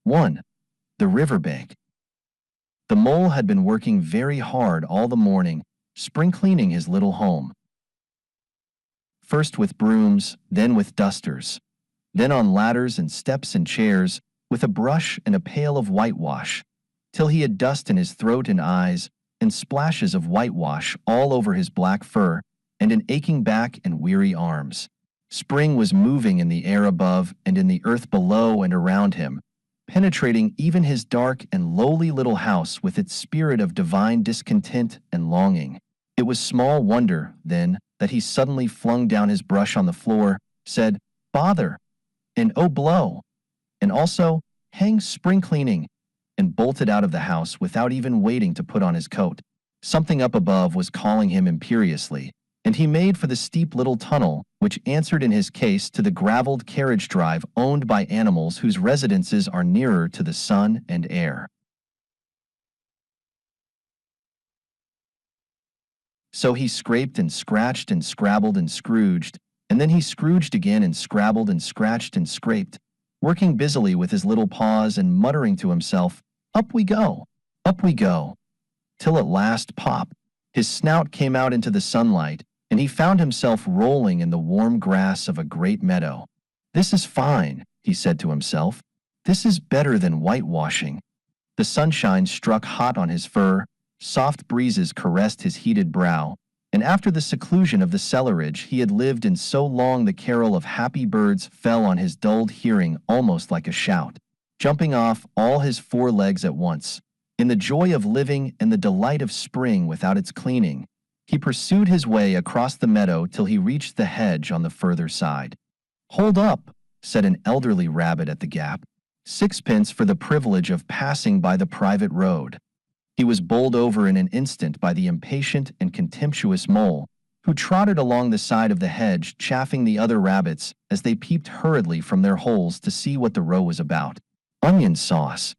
1. The riverbank. The mole had been working very hard all the morning, spring cleaning his little home. First with brooms, then with dusters, then on ladders and steps and chairs, with a brush and a pail of whitewash, till he had dust in his throat and eyes, and splashes of whitewash all over his black fur, and an aching back and weary arms. Spring was moving in the air above and in the earth below and around him, penetrating even his dark and lowly little house with its spirit of divine discontent and longing. It was small wonder, then, that he suddenly flung down his brush on the floor, said, "Bother!" and "Oh, blow!" and also, "Hang spring cleaning!" and bolted out of the house without even waiting to put on his coat. Something up above was calling him imperiously, and he made for the steep little tunnel which answered in his case to the graveled carriage drive owned by animals whose residences are nearer to the sun and air. So he scraped and scratched and scrabbled and scrooged, and then he scrooged again and scrabbled and scratched and scraped, working busily with his little paws and muttering to himself, up we go, till at last, pop, his snout came out into the sunlight, and he found himself rolling in the warm grass of a great meadow. "This is fine," he said to himself. "This is better than whitewashing." The sunshine struck hot on his fur, soft breezes caressed his heated brow, and after the seclusion of the cellarage he had lived in so long the carol of happy birds fell on his dulled hearing almost like a shout. Jumping off all his 4 legs at once, in the joy of living and the delight of spring without its cleaning, he pursued his way across the meadow till he reached the hedge on the further side. "Hold up," said an elderly rabbit at the gap. "Sixpence for the privilege of passing by the private road." He was bowled over in an instant by the impatient and contemptuous mole, who trotted along the side of the hedge chaffing the other rabbits as they peeped hurriedly from their holes to see what the row was about. "Onion sauce,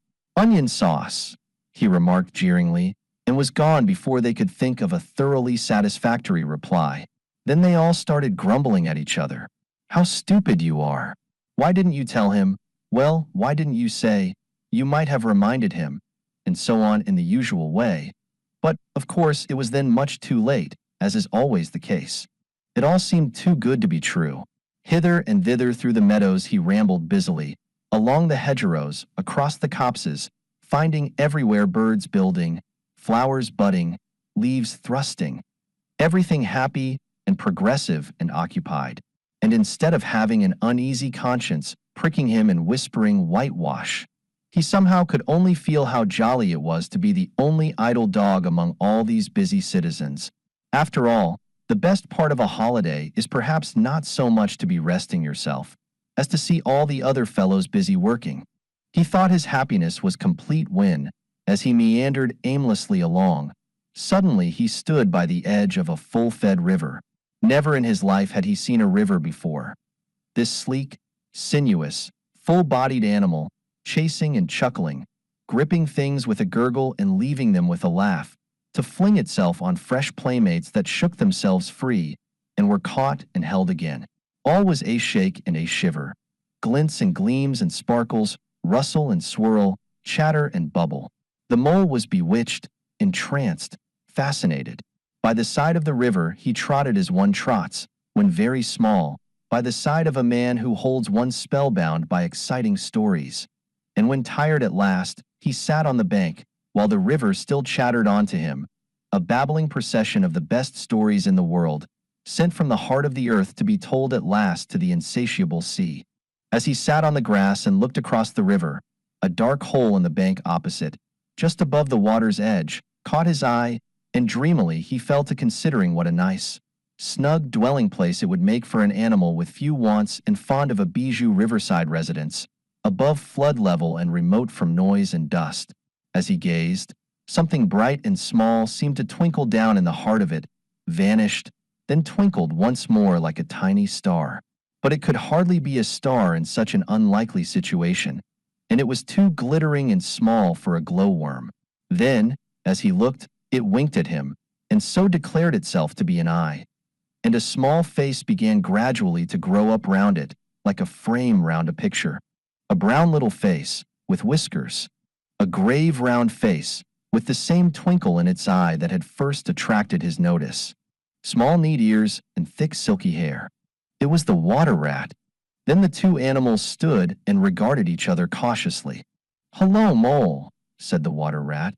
he remarked jeeringly, and was gone before they could think of a thoroughly satisfactory reply. Then they all started grumbling at each other. "How stupid you are! Why didn't you tell him? Well, why didn't you say? You might have reminded him," and so on in the usual way. But, of course, it was then much too late, as is always the case. It all seemed too good to be true. Hither and thither through the meadows he rambled busily, along the hedgerows, across the copses, finding everywhere birds building, flowers budding, leaves thrusting, everything happy and progressive and occupied. And instead of having an uneasy conscience pricking him and whispering whitewash, he somehow could only feel how jolly it was to be the only idle dog among all these busy citizens. After all, the best part of a holiday is perhaps not so much to be resting yourself, as to see all the other fellows busy working. He thought his happiness was complete when, as he meandered aimlessly along, suddenly he stood by the edge of a full-fed river. Never in his life had he seen a river before. This sleek, sinuous, full-bodied animal, chasing and chuckling, gripping things with a gurgle and leaving them with a laugh, to fling itself on fresh playmates that shook themselves free and were caught and held again. All was a shake and a shiver, glints and gleams and sparkles, rustle and swirl, chatter and bubble. The mole was bewitched, entranced, fascinated. By the side of the river he trotted as one trots, when very small, by the side of a man who holds one spellbound by exciting stories. And when tired at last, he sat on the bank, while the river still chattered on to him, a babbling procession of the best stories in the world, sent from the heart of the earth to be told at last to the insatiable sea. As he sat on the grass and looked across the river, a dark hole in the bank opposite, just above the water's edge, caught his eye, and dreamily he fell to considering what a nice, snug dwelling place it would make for an animal with few wants and fond of a bijou riverside residence, above flood level and remote from noise and dust. As he gazed, something bright and small seemed to twinkle down in the heart of it, vanished, then twinkled once more like a tiny star. But it could hardly be a star in such an unlikely situation, and it was too glittering and small for a glowworm. Then, as he looked, it winked at him, and so declared itself to be an eye. And a small face began gradually to grow up round it, like a frame round a picture. A brown little face, with whiskers, a grave round face, with the same twinkle in its eye that had first attracted his notice, small neat ears and thick silky hair. It was the water rat. Then the two animals stood and regarded each other cautiously. "Hello, mole," said the water rat.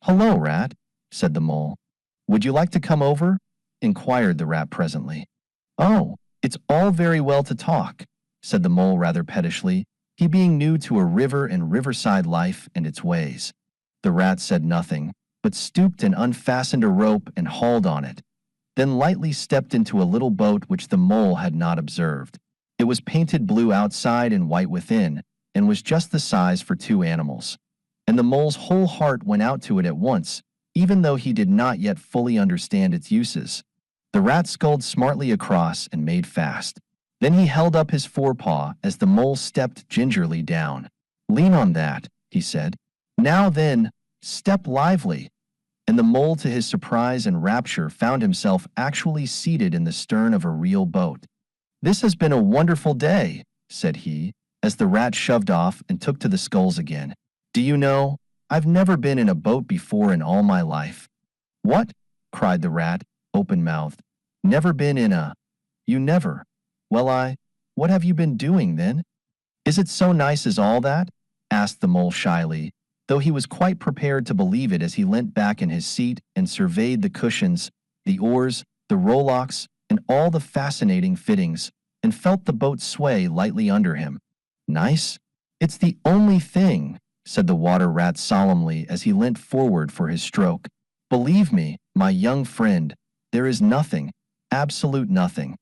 "Hello, rat," said the mole. "Would you like to come over?" inquired the rat presently. "Oh, it's all very well to talk," said the mole rather pettishly, he being new to a river and riverside life and its ways. The rat said nothing, but stooped and unfastened a rope and hauled on it, then lightly stepped into a little boat which the mole had not observed. It was painted blue outside and white within, and was just the size for two animals. And the mole's whole heart went out to it at once, even though he did not yet fully understand its uses. The rat sculled smartly across and made fast. Then he held up his forepaw as the mole stepped gingerly down. "Lean on that," he said. "Now then, step lively." And the mole, to his surprise and rapture, found himself actually seated in the stern of a real boat. "This has been a wonderful day," said he, as the rat shoved off and took to the sculls again. "Do you know, I've never been in a boat before in all my life." "What?" cried the rat, open-mouthed. "Never been in a... You never... Well, what have you been doing, then?" "Is it so nice as all that?" asked the mole shyly, though he was quite prepared to believe it as he leant back in his seat and surveyed the cushions, the oars, the rowlocks, and all the fascinating fittings, and felt the boat sway lightly under him. "Nice? It's the only thing," said the water rat solemnly as he leant forward for his stroke. "Believe me, my young friend, there is nothing, absolute nothing,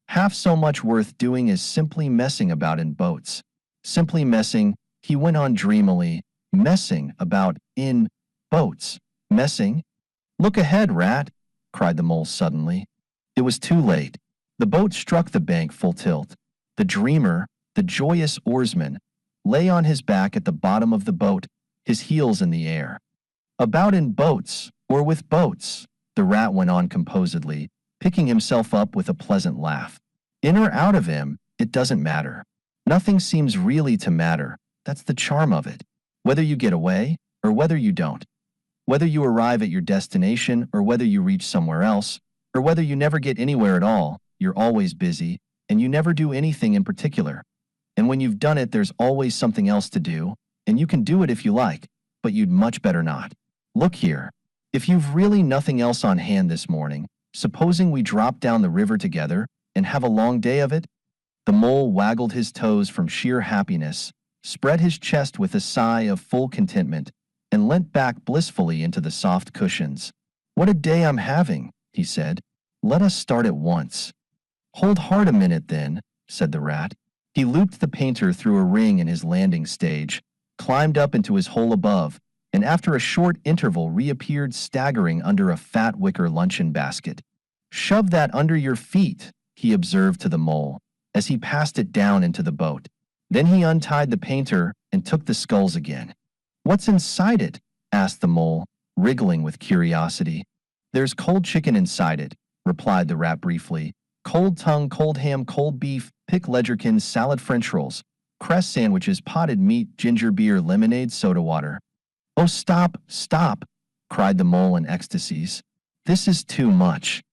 half so much worth doing as simply messing about in boats. Simply messing," he went on dreamily, "messing about in boats. Messing? Look ahead, rat," cried the mole suddenly. It was too late. The boat struck the bank full tilt. The dreamer, the joyous oarsman, lay on his back at the bottom of the boat, his heels in the air. "About in boats, or with boats," the rat went on composedly, picking himself up with a pleasant laugh. "In or out of him, it doesn't matter. Nothing seems really to matter. That's the charm of it. Whether you get away, or whether you don't. Whether you arrive at your destination, or whether you reach somewhere else, or whether you never get anywhere at all, you're always busy, and you never do anything in particular. And when you've done it, there's always something else to do, and you can do it if you like, but you'd much better not. Look here. If you've really nothing else on hand this morning, supposing we drop down the river together and have a long day of it?" The mole waggled his toes from sheer happiness, spread his chest with a sigh of full contentment, and leant back blissfully into the soft cushions. "What a day I'm having," he said. "Let us start at once." "Hold hard a minute then," said the rat. He looped the painter through a ring in his landing stage, climbed up into his hole above, and after a short interval reappeared staggering under a fat wicker luncheon basket. "Shove that under your feet," he observed to the mole, as he passed it down into the boat. Then he untied the painter and took the sculls again. "What's inside it?" asked the mole, wriggling with curiosity. "There's cold chicken inside it," replied the rat briefly. "Cold tongue, cold ham, cold beef, pick ledgerkins, salad, French rolls, cress sandwiches, potted meat, ginger beer, lemonade, soda water." "Oh, stop, stop," cried the mole in ecstasies. "This is too much."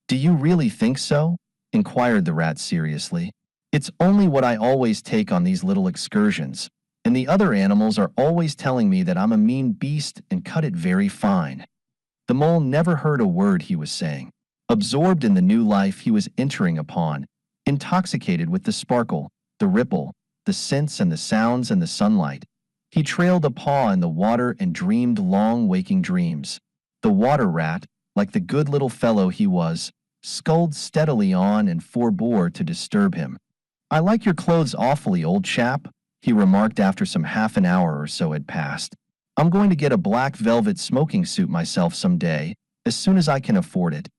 "Do you really think so?" inquired the rat seriously. "It's only what I always take on these little excursions, and the other animals are always telling me that I'm a mean beast and cut it very fine." The mole never heard a word he was saying, absorbed in the new life he was entering upon, intoxicated with the sparkle, the ripple, the scents and the sounds and the sunlight. He trailed a paw in the water and dreamed long waking dreams. The water rat, like the good little fellow he was, sculled steadily on and forbore to disturb him. "I like your clothes awfully, old chap," he remarked after some half an hour or so had passed. "I'm going to get a black velvet smoking suit myself some day, as soon as I can afford it."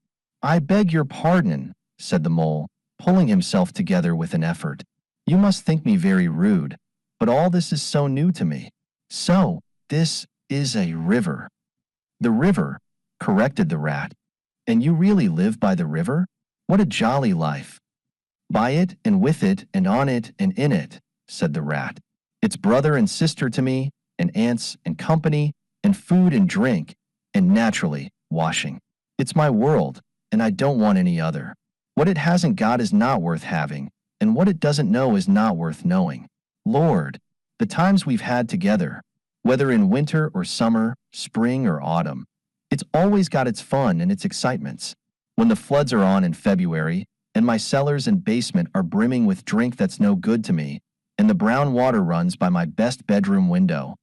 "I beg your pardon," said the mole, pulling himself together with an effort. "You must think me very rude, but all this is so new to me." "So, this is a river." "The river," corrected the rat. "And you really live by the river? What a jolly life." "By it and with it and on it and in it," said the rat. It's brother and sister to me, and aunts and company, and food and drink, and naturally, washing. It's my world, and I don't want any other. What it hasn't got is not worth having, and what it doesn't know is not worth knowing. Lord, the times we've had together, whether in winter or summer, spring or autumn, it's always got its fun and its excitements. When the floods are on in February, and my cellars and basement are brimming with drink that's no good to me, and the brown water runs by my best bedroom window.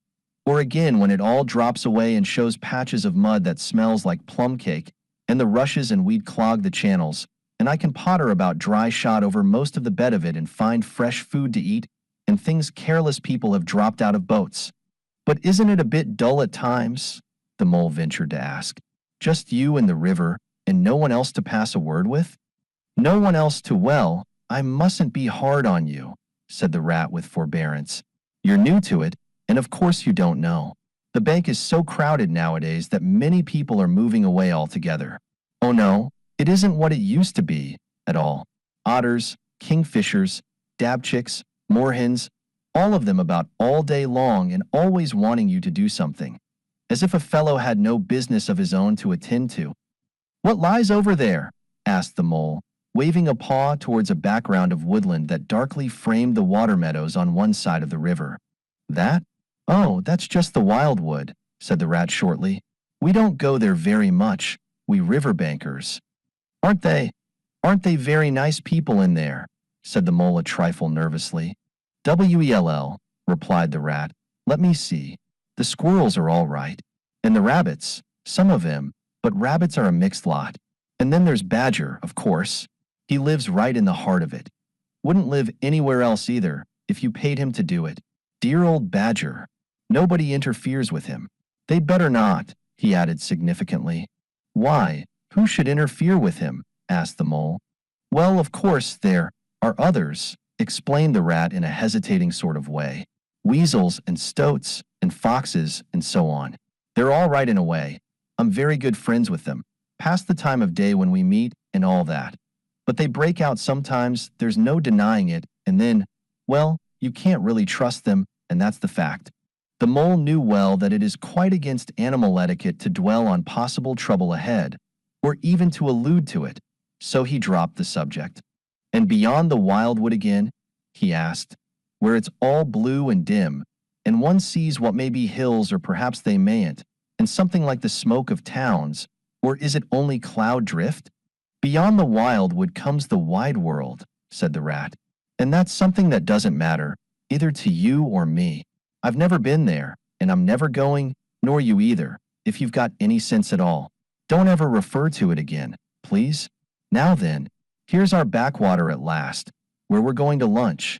Or again when it all drops away and shows patches of mud that smells like plum cake, and the rushes and weed clog the channels, and I can potter about dry shod over most of the bed of it and find fresh food to eat, and things careless people have dropped out of boats. But isn't it a bit dull at times? The mole ventured to ask. Just you and the river, and no one else to pass a word with? No one else to, well, I mustn't be hard on you, said the rat with forbearance. You're new to it, and of course you don't know. The bank is so crowded nowadays that many people are moving away altogether. Oh no, it isn't what it used to be, at all. Otters, kingfishers, dabchicks, moorhens, all of them about all day long and always wanting you to do something, as if a fellow had no business of his own to attend to. What lies over there? Asked the mole, waving a paw towards a background of woodland that darkly framed the water meadows on one side of the river. That? Oh, that's just the wildwood, said the rat shortly. We don't go there very much, we riverbankers. Aren't they very nice people in there? Said the mole a trifle nervously. Well, replied the rat. Let me see. The squirrels are all right. And the rabbits, some of them, but rabbits are a mixed lot. And then there's Badger, of course. He lives right in the heart of it. Wouldn't live anywhere else either, if you paid him to do it. Dear old Badger. Nobody interferes with him. They'd better not, he added significantly. Why, who should interfere with him? Asked the mole. Well, of course, there are others, explained the rat in a hesitating sort of way. Weasels and stoats and foxes and so on. They're all right in a way. I'm very good friends with them. Past the time of day when we meet and all that. But they break out sometimes, there's no denying it, and then, well, you can't really trust them, and that's the fact. The mole knew well that it is quite against animal etiquette to dwell on possible trouble ahead, or even to allude to it, so he dropped the subject. And beyond the wildwood again? He asked, where it's all blue and dim, and one sees what may be hills or perhaps they mayn't, and something like the smoke of towns, or is it only cloud drift? Beyond the wildwood comes the wide world, said the rat, and that's something that doesn't matter, either to you or me. I've never been there, and I'm never going, nor you either, if you've got any sense at all. Don't ever refer to it again, please. Now then, here's our backwater at last, where we're going to lunch.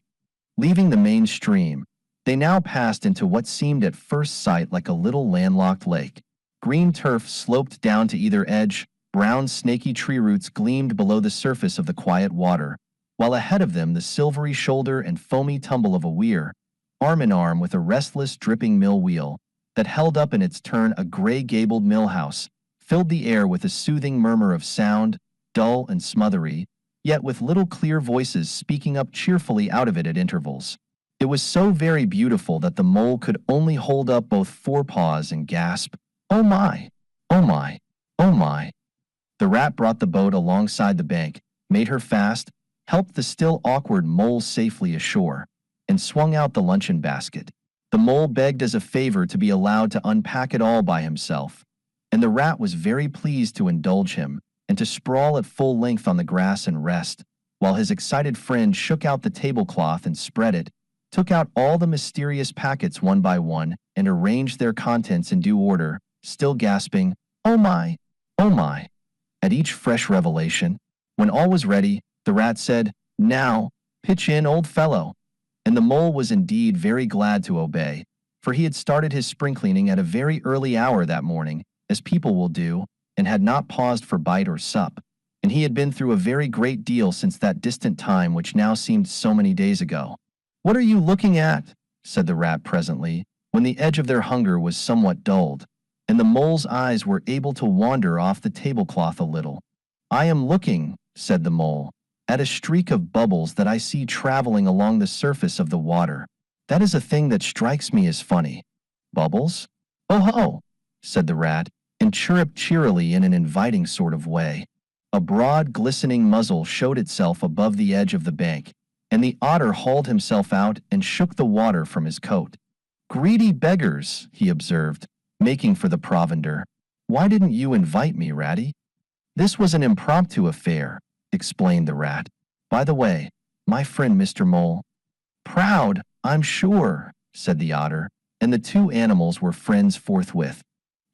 Leaving the main stream, they now passed into what seemed at first sight like a little landlocked lake. Green turf sloped down to either edge, brown snaky tree roots gleamed below the surface of the quiet water, while ahead of them the silvery shoulder and foamy tumble of a weir, arm in arm with a restless dripping mill wheel, that held up in its turn a gray-gabled mill house, filled the air with a soothing murmur of sound, dull and smothery, yet with little clear voices speaking up cheerfully out of it at intervals. It was so very beautiful that the mole could only hold up both forepaws and gasp, "Oh my! Oh my! Oh my!" The rat brought the boat alongside the bank, made her fast, helped the still awkward mole safely ashore, and swung out the luncheon basket. The mole begged as a favor to be allowed to unpack it all by himself, and the rat was very pleased to indulge him and to sprawl at full length on the grass and rest, while his excited friend shook out the tablecloth and spread it, took out all the mysterious packets one by one, and arranged their contents in due order, still gasping, "Oh my! Oh my!" At each fresh revelation. When all was ready, the rat said, "Now, pitch in, old fellow." And the mole was indeed very glad to obey, for he had started his spring cleaning at a very early hour that morning, as people will do, and had not paused for bite or sup, and he had been through a very great deal since that distant time which now seemed so many days ago. "What are you looking at?" said the rat presently, when the edge of their hunger was somewhat dulled, and the mole's eyes were able to wander off the tablecloth a little. "I am looking," said the mole, "at a streak of bubbles that I see traveling along the surface of the water. That is a thing that strikes me as funny. Bubbles? Oh ho, said the rat, and chirruped cheerily in an inviting sort of way. A broad, glistening muzzle showed itself above the edge of the bank, and the otter hauled himself out and shook the water from his coat. Greedy beggars, he observed, making for the provender. Why didn't you invite me, Ratty? This was an impromptu affair, explained the rat. By the way, my friend Mr. Mole. Proud, I'm sure, said the otter, and the two animals were friends forthwith.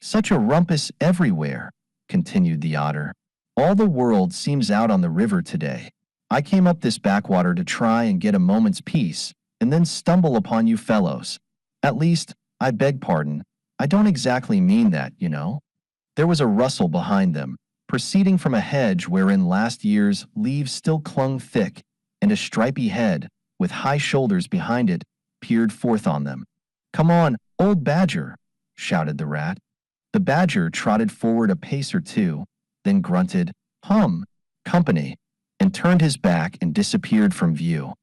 Such a rumpus everywhere, continued the otter. All the world seems out on the river today. I came up this backwater to try and get a moment's peace, and then stumble upon you fellows. At least, I beg pardon, I don't exactly mean that, you know. There was a rustle behind them, proceeding from a hedge wherein last year's leaves still clung thick, and a stripy head, with high shoulders behind it, peered forth on them. Come on, old badger, shouted the rat. The badger trotted forward a pace or two, then grunted, hum, company, and turned his back and disappeared from view.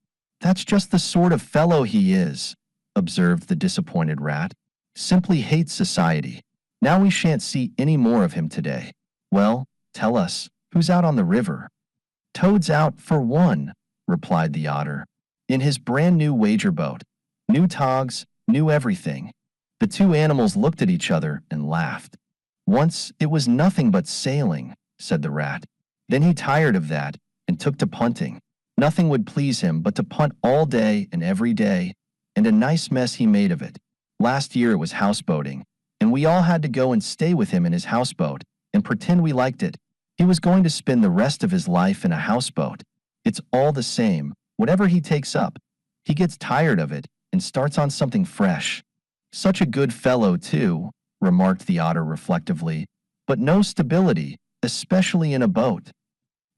That's just the sort of fellow he is, observed the disappointed rat. Simply hates society. Now we shan't see any more of him today. Well, tell us, who's out on the river? Toad's out for one, replied the otter. In his brand new wager boat. New togs, new everything. The two animals looked at each other and laughed. Once it was nothing but sailing, said the rat. Then he tired of that and took to punting. Nothing would please him but to punt all day and every day, and a nice mess he made of it. Last year it was houseboating, and we all had to go and stay with him in his houseboat and pretend we liked it. He was going to spend the rest of his life in a houseboat. It's all the same, whatever he takes up. He gets tired of it and starts on something fresh. Such a good fellow, too, remarked the otter reflectively, but no stability, especially in a boat.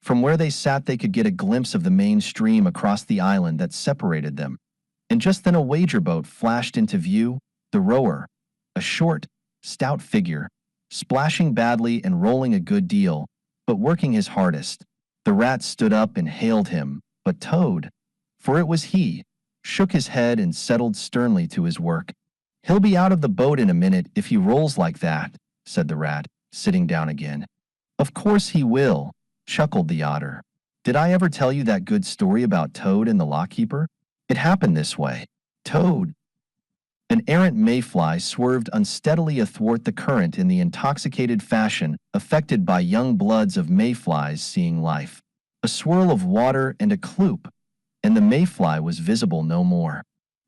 From where they sat they could get a glimpse of the main stream across the island that separated them, and just then a wager boat flashed into view, the rower, a short, stout figure, splashing badly and rolling a good deal, but working his hardest. The rat stood up and hailed him, but Toad, for it was he, shook his head and settled sternly to his work. He'll be out of the boat in a minute if he rolls like that, said the rat, sitting down again. Of course he will, chuckled the otter. Did I ever tell you that good story about Toad and the lockkeeper? It happened this way. Toad. An errant mayfly swerved unsteadily athwart the current in the intoxicated fashion affected by young bloods of mayflies seeing life. A swirl of water and a kloop, and the mayfly was visible no more.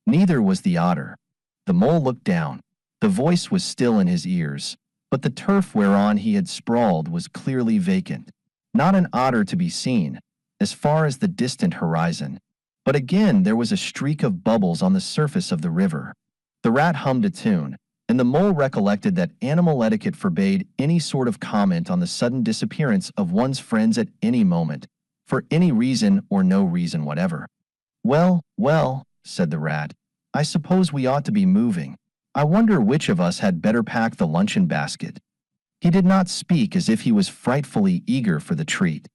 Neither was the otter. The mole looked down. The voice was still in his ears, but the turf whereon he had sprawled was clearly vacant. Not an otter to be seen, as far as the distant horizon. But again there was a streak of bubbles on the surface of the river. The rat hummed a tune, and the mole recollected that animal etiquette forbade any sort of comment on the sudden disappearance of one's friends at any moment, for any reason or no reason whatever. Well, well, said the rat, I suppose we ought to be moving. I wonder which of us had better pack the luncheon basket. He did not speak as if he was frightfully eager for the treat.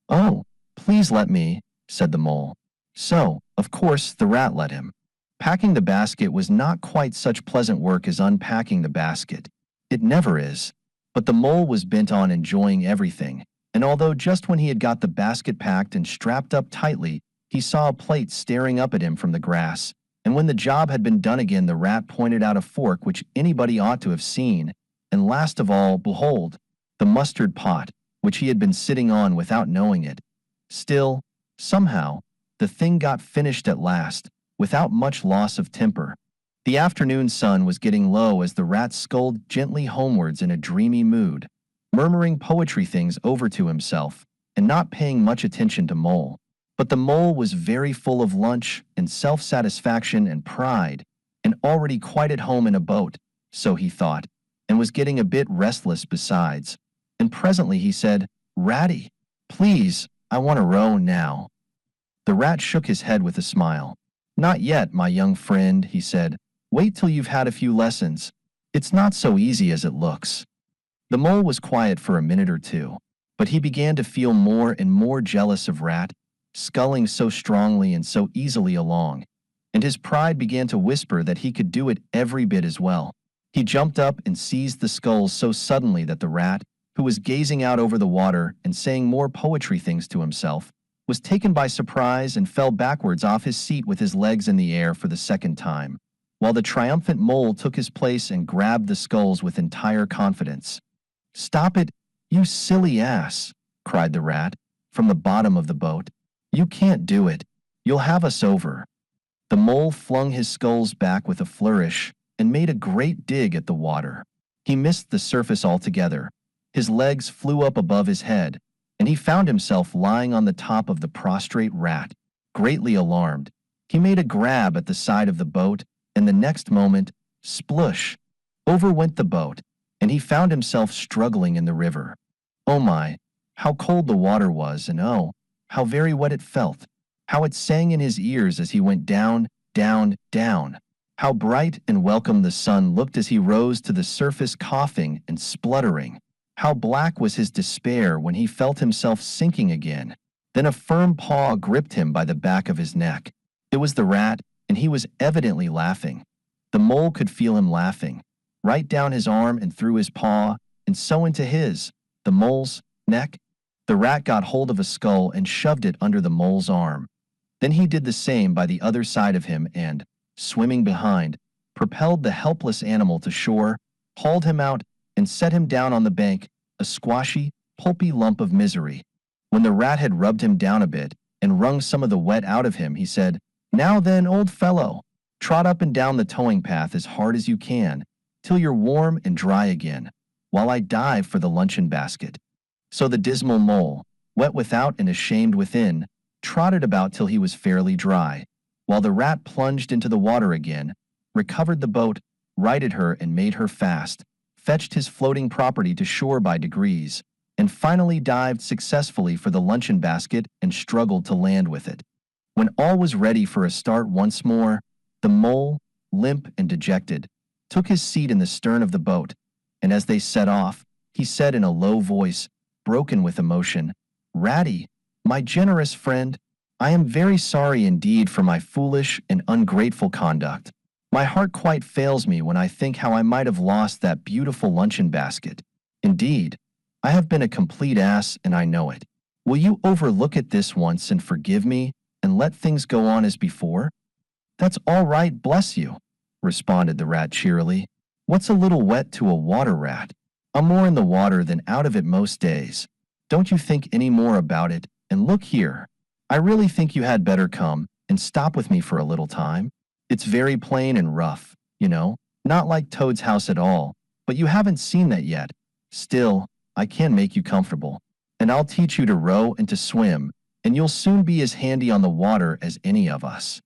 Oh, please let me, said the mole. So, of course, the rat let him. Packing the basket was not quite such pleasant work as unpacking the basket. It never is. But the mole was bent on enjoying everything, and although just when he had got the basket packed and strapped up tightly, he saw a plate staring up at him from the grass, and when the job had been done again the rat pointed out a fork which anybody ought to have seen, and last of all, behold, the mustard pot, which he had been sitting on without knowing it. Still, somehow, the thing got finished at last, without much loss of temper. The afternoon sun was getting low as the rat sculled gently homewards in a dreamy mood, murmuring poetry things over to himself, and not paying much attention to Mole. But the mole was very full of lunch and self-satisfaction and pride, and already quite at home in a boat, so he thought, and was getting a bit restless besides. And presently he said, Ratty, please, I want to row now. The rat shook his head with a smile. Not yet, my young friend, he said. Wait till you've had a few lessons. It's not so easy as it looks. The mole was quiet for a minute or two, but he began to feel more and more jealous of Rat, sculling so strongly and so easily along, and his pride began to whisper that he could do it every bit as well. He jumped up and seized the sculls so suddenly that the rat, who was gazing out over the water and saying more poetry things to himself, was taken by surprise and fell backwards off his seat with his legs in the air for the second time, while the triumphant mole took his place and grabbed the sculls with entire confidence. "Stop it, you silly ass!" cried the rat, from the bottom of the boat. "You can't do it. You'll have us over." The mole flung his sculls back with a flourish and made a great dig at the water. He missed the surface altogether. His legs flew up above his head, and he found himself lying on the top of the prostrate rat. Greatly alarmed, he made a grab at the side of the boat, and the next moment, splush! Over went the boat, and he found himself struggling in the river. Oh my, how cold the water was, and oh, how very wet it felt. How it sang in his ears as he went down, down, down. How bright and welcome the sun looked as he rose to the surface, coughing and spluttering. How black was his despair when he felt himself sinking again. Then a firm paw gripped him by the back of his neck. It was the rat, and he was evidently laughing. The mole could feel him laughing, right down his arm and through his paw, and so into the mole's, neck. The rat got hold of a skull and shoved it under the mole's arm. Then he did the same by the other side of him and, swimming behind, propelled the helpless animal to shore, hauled him out, and set him down on the bank, a squashy, pulpy lump of misery. When the rat had rubbed him down a bit and wrung some of the wet out of him, he said, "Now then, old fellow, trot up and down the towing path as hard as you can, till you're warm and dry again, while I dive for the luncheon basket." So the dismal mole, wet without and ashamed within, trotted about till he was fairly dry, while the rat plunged into the water again, recovered the boat, righted her and made her fast, fetched his floating property to shore by degrees, and finally dived successfully for the luncheon basket and struggled to land with it. When all was ready for a start once more, the mole, limp and dejected, took his seat in the stern of the boat, and as they set off, he said in a low voice, broken with emotion, "Ratty, my generous friend, I am very sorry indeed for my foolish and ungrateful conduct. My heart quite fails me when I think how I might have lost that beautiful luncheon basket. Indeed, I have been a complete ass and I know it. Will you overlook it this once and forgive me and let things go on as before?" "That's all right, bless you," responded the rat cheerily. "What's a little wet to a water rat? I'm more in the water than out of it most days. Don't you think any more about it, and look here. I really think you had better come and stop with me for a little time. It's very plain and rough, you know, not like Toad's house at all, but you haven't seen that yet. Still, I can make you comfortable, and I'll teach you to row and to swim, and you'll soon be as handy on the water as any of us."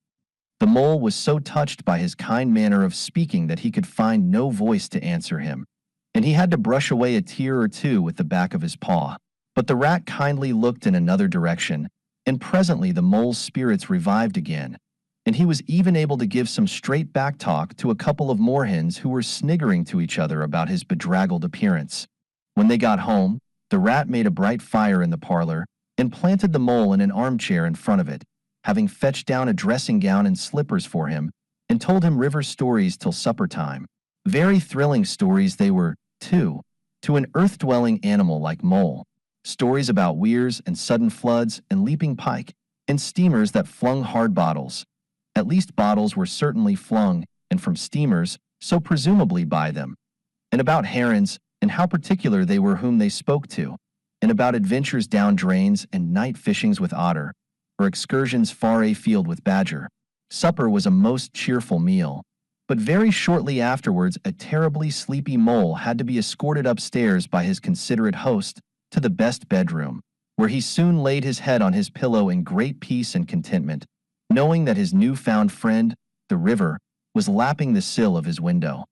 The mole was so touched by his kind manner of speaking that he could find no voice to answer him, and he had to brush away a tear or two with the back of his paw. But the rat kindly looked in another direction, and presently the mole's spirits revived again, and he was even able to give some straight back talk to a couple of moorhens who were sniggering to each other about his bedraggled appearance. When they got home, the rat made a bright fire in the parlor and planted the mole in an armchair in front of it, having fetched down a dressing gown and slippers for him, and told him river stories till supper time. Very thrilling stories they were, too, to an earth-dwelling animal like mole. Stories about weirs and sudden floods and leaping pike, and steamers that flung hard bottles. At least bottles were certainly flung, and from steamers, so presumably by them. And about herons, and how particular they were whom they spoke to, and about adventures down drains and night fishings with otter, or excursions far afield with badger. Supper was a most cheerful meal, but very shortly afterwards a terribly sleepy mole had to be escorted upstairs by his considerate host to the best bedroom, where he soon laid his head on his pillow in great peace and contentment, knowing that his new-found friend, the river, was lapping the sill of his window.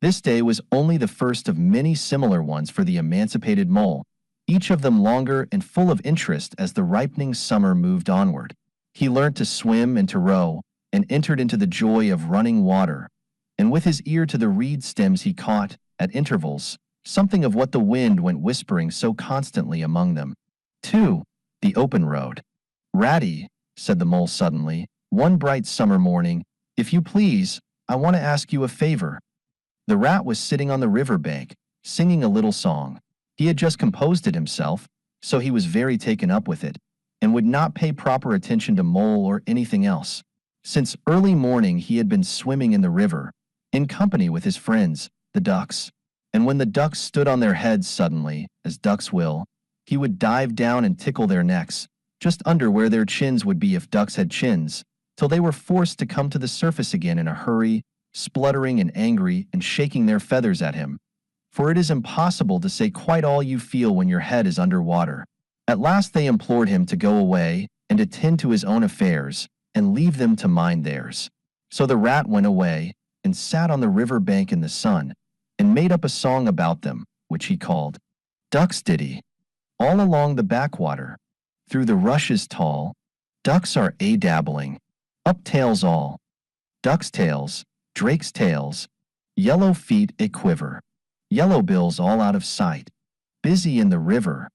This day was only the first of many similar ones for the emancipated mole, each of them longer and full of interest as the ripening summer moved onward. He learnt to swim and to row, and entered into the joy of running water, and with his ear to the reed stems he caught, at intervals, something of what the wind went whispering so constantly among them. 2. The open road. "Ratty," said the mole suddenly, one bright summer morning, If you please, I want to ask you a favor." The rat was sitting on the river bank, singing a little song. He had just composed it himself, so he was very taken up with it, and would not pay proper attention to Mole or anything else. Since early morning he had been swimming in the river, in company with his friends, the ducks. And when the ducks stood on their heads suddenly, as ducks will, he would dive down and tickle their necks, just under where their chins would be if ducks had chins, till they were forced to come to the surface again in a hurry, spluttering and angry and shaking their feathers at him. For it is impossible to say quite all you feel when your head is under water. At last they implored him to go away and attend to his own affairs, and leave them to mind theirs. So the rat went away, and sat on the river bank in the sun, and made up a song about them, which he called Duck's Ditty. All along the backwater, through the rushes tall, ducks are a-dabbling, up tails all, ducks' tails, drakes' tails, yellow feet a-quiver, yellow bills all out of sight, busy in the river,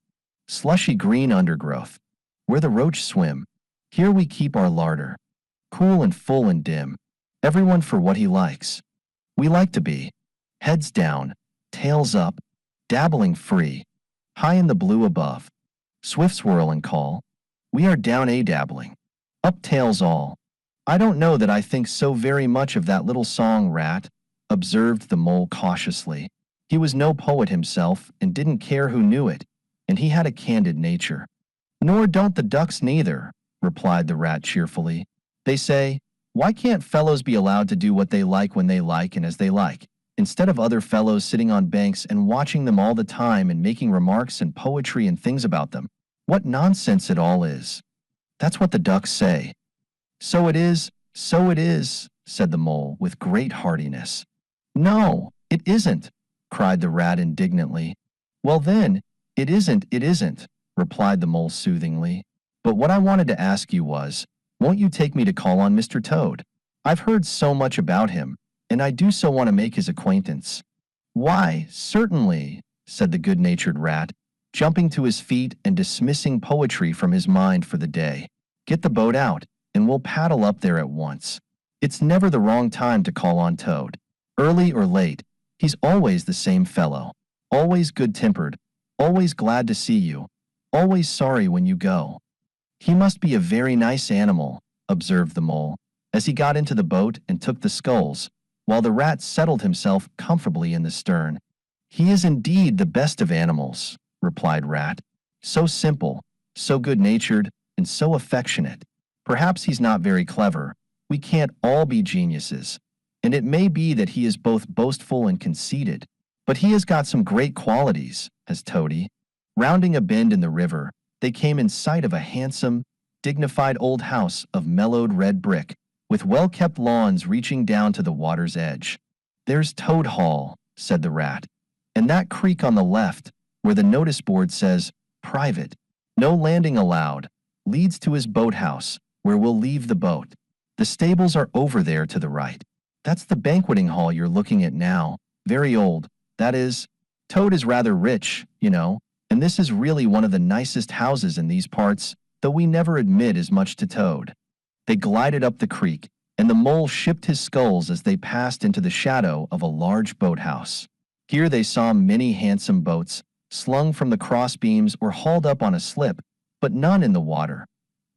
slushy green undergrowth, where the roach swim. Here we keep our larder, cool and full and dim, everyone for what he likes. We like to be heads down, tails up, dabbling free, high in the blue above, swift swirl and call. We are down a-dabbling, up tails all. I don't know that I think so very much of that little song, Rat, observed the Mole cautiously. He was no poet himself and didn't care who knew it, and he had a candid nature. Nor don't the ducks neither, replied the Rat cheerfully. They say, why can't fellows be allowed to do what they like when they like and as they like, instead of other fellows sitting on banks and watching them all the time and making remarks and poetry and things about them? What nonsense it all is. That's what the ducks say. So it is, said the Mole with great heartiness. No, it isn't, cried the Rat indignantly. Well then, it isn't, replied the Mole soothingly. But what I wanted to ask you was, won't you take me to call on Mr. Toad? I've heard so much about him, and I do so want to make his acquaintance. Why, certainly, said the good-natured Rat, jumping to his feet and dismissing poetry from his mind for the day. Get the boat out, and we'll paddle up there at once. It's never the wrong time to call on Toad. Early or late, he's always the same fellow, always good-tempered, always glad to see you, always sorry when you go. He must be a very nice animal, observed the Mole, as he got into the boat and took the sculls, while the Rat settled himself comfortably in the stern. He is indeed the best of animals, replied Rat. So simple, so good-natured, and so affectionate. Perhaps he's not very clever. We can't all be geniuses. And it may be that he is both boastful and conceited. But he has got some great qualities, has Toady. Rounding a bend in the river, they came in sight of a handsome, dignified old house of mellowed red brick, with well-kept lawns reaching down to the water's edge. There's Toad Hall, said the Rat. And that creek on the left, where the notice board says, Private, no landing allowed, leads to his boathouse, where we'll leave the boat. The stables are over there to the right. That's the banqueting hall you're looking at now, very old. That is, Toad is rather rich, you know, and this is really one of the nicest houses in these parts, though we never admit as much to Toad. They glided up the creek, and the Mole shipped his sculls as they passed into the shadow of a large boathouse. Here they saw many handsome boats, slung from the crossbeams or hauled up on a slip, but none in the water,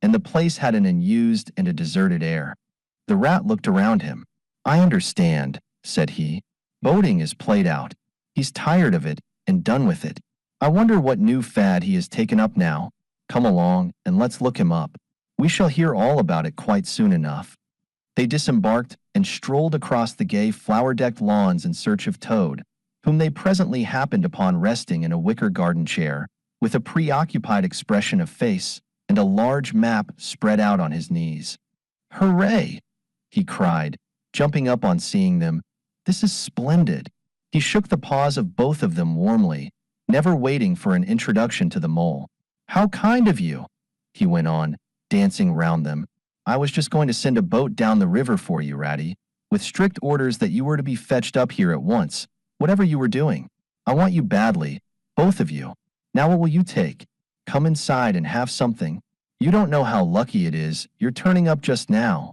and the place had an unused and a deserted air. The Rat looked around him. I understand, said he. Boating is played out. He's tired of it and done with it. I wonder what new fad he has taken up now. Come along, and let's look him up. We shall hear all about it quite soon enough. They disembarked and strolled across the gay flower-decked lawns in search of Toad, whom they presently happened upon resting in a wicker garden chair, with a preoccupied expression of face and a large map spread out on his knees. Hooray! He cried, jumping up on seeing them. This is splendid. He shook the paws of both of them warmly, never waiting for an introduction to the Mole. How kind of you, he went on, dancing round them. I was just going to send a boat down the river for you, Ratty, with strict orders that you were to be fetched up here at once, whatever you were doing. I want you badly, both of you. Now what will you take? Come inside and have something. You don't know how lucky it is you're turning up just now.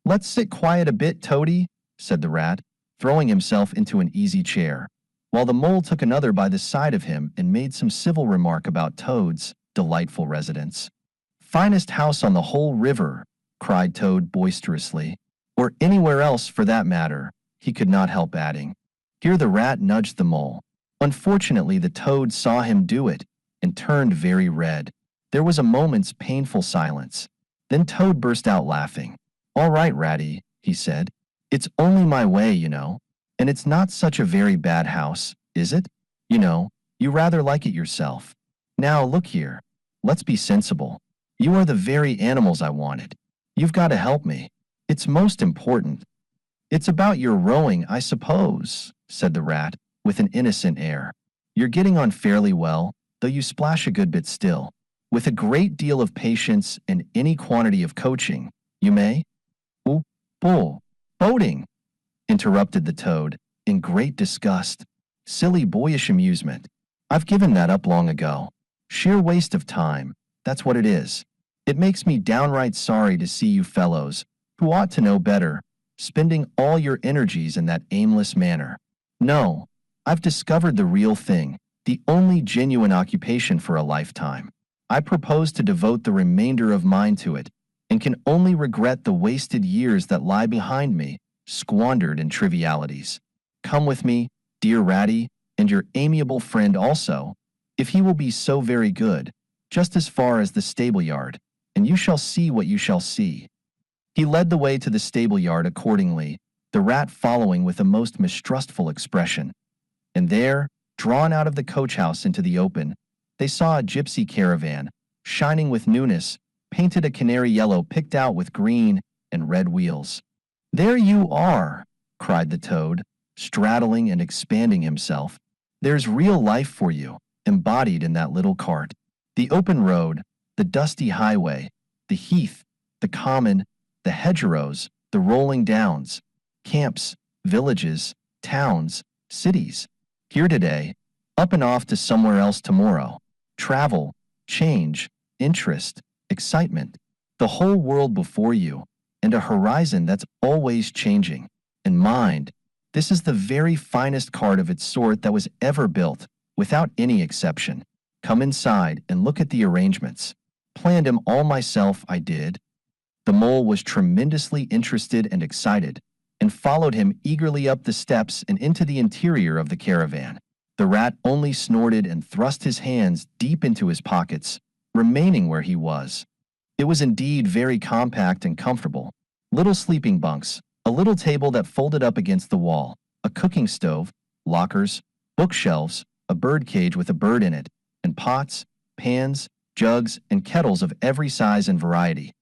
Let's sit quiet a bit, Toady, said the rat, throwing himself into an easy chair, while the mole took another by the side of him and made some civil remark about Toad's delightful residence. Finest house on the whole river, cried Toad boisterously. Or anywhere else for that matter, he could not help adding. Here the rat nudged the mole. Unfortunately, the Toad saw him do it and turned very red. There was a moment's painful silence. Then Toad burst out laughing. All right, Ratty, he said. It's only my way, you know. And it's not such a very bad house, is it? You know, you rather like it yourself. Now, look here. Let's be sensible. You are the very animals I wanted. You've got to help me. It's most important. It's about your rowing, I suppose, said the rat, with an innocent air. You're getting on fairly well, though you splash a good bit still. With a great deal of patience and any quantity of coaching, you may. Oh, bull. Boating, interrupted the Toad, in great disgust. Silly boyish amusement. I've given that up long ago. Sheer waste of time, that's what it is. It makes me downright sorry to see you fellows, who ought to know better, spending all your energies in that aimless manner. No, I've discovered the real thing, the only genuine occupation for a lifetime. I propose to devote the remainder of mine to it, and can only regret the wasted years that lie behind me, squandered in trivialities. Come with me, dear Ratty, and your amiable friend also, if he will be so very good, just as far as the stable-yard, and you shall see what you shall see. He led the way to the stable-yard accordingly, the rat following with a most mistrustful expression. And there, drawn out of the coach-house into the open, they saw a gypsy caravan, shining with newness, painted a canary yellow picked out with green and red wheels. There you are, cried the Toad, straddling and expanding himself. There's real life for you, embodied in that little cart. The open road, the dusty highway, the heath, the common, the hedgerows, the rolling downs, camps, villages, towns, cities. Here today, up and off to somewhere else tomorrow. Travel, change, interest, excitement. The whole world before you, and a horizon that's always changing. And mind, this is the very finest cart of its sort that was ever built, without any exception. Come inside and look at the arrangements. Planned him all myself, I did. The mole was tremendously interested and excited, and followed him eagerly up the steps and into the interior of the caravan. The rat only snorted and thrust his hands deep into his pockets, remaining where he was. It was indeed very compact and comfortable. Little sleeping bunks, a little table that folded up against the wall, a cooking stove, lockers, bookshelves, a bird cage with a bird in it, and pots, pans, jugs, and kettles of every size and variety.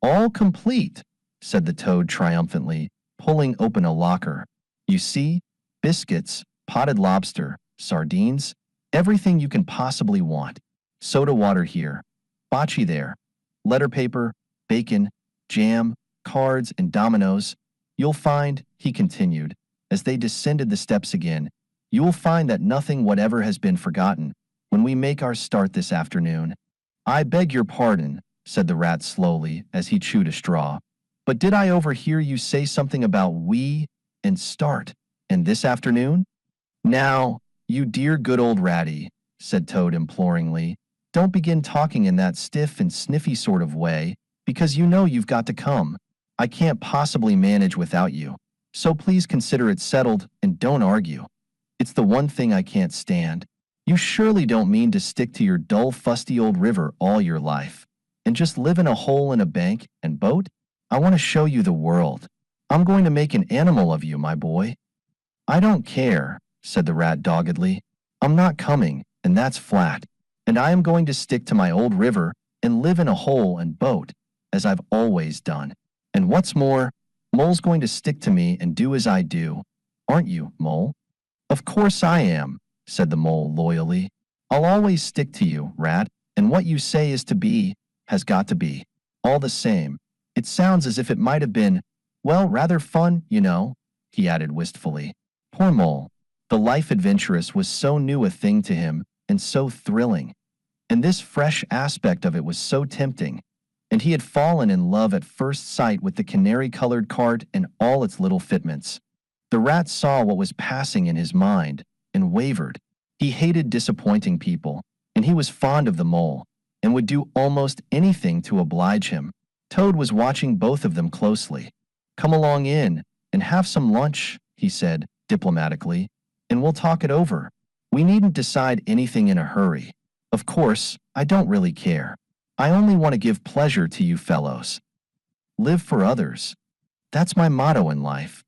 All complete, said the Toad triumphantly, pulling open a locker. You see, biscuits, potted lobster, sardines, everything you can possibly want. Soda water here, bocce there, letter paper, bacon, jam, cards, and dominoes. You'll find, he continued, as they descended the steps again, you will find that nothing whatever has been forgotten when we make our start this afternoon. I beg your pardon, said the rat slowly as he chewed a straw, but did I overhear you say something about we and start, and this afternoon? Now, you dear good old Ratty, said Toad imploringly, don't begin talking in that stiff and sniffy sort of way, because you know you've got to come. I can't possibly manage without you, so please consider it settled and don't argue. It's the one thing I can't stand. You surely don't mean to stick to your dull, fusty old river all your life, and just live in a hole in a bank and boat? I want to show you the world. I'm going to make an animal of you, my boy. I don't care, said the rat doggedly. I'm not coming, and that's flat. And I am going to stick to my old river and live in a hole and boat, as I've always done. And what's more, Mole's going to stick to me and do as I do. Aren't you, Mole? Of course I am, said the Mole loyally. I'll always stick to you, Rat, and what you say is to be, has got to be. All the same, it sounds as if it might have been, well, rather fun, you know, he added wistfully. Poor Mole. The life adventurous was so new a thing to him, and so thrilling. And this fresh aspect of it was so tempting. and he had fallen in love at first sight with the canary-colored cart and all its little fitments. The rat saw what was passing in his mind and wavered. He hated disappointing people, and he was fond of the mole and would do almost anything to oblige him. Toad was watching both of them closely. "Come along in and have some lunch," he said diplomatically, "and we'll talk it over. We needn't decide anything in a hurry. Of course, I don't really care. I only want to give pleasure to you fellows. Live for others. That's my motto in life."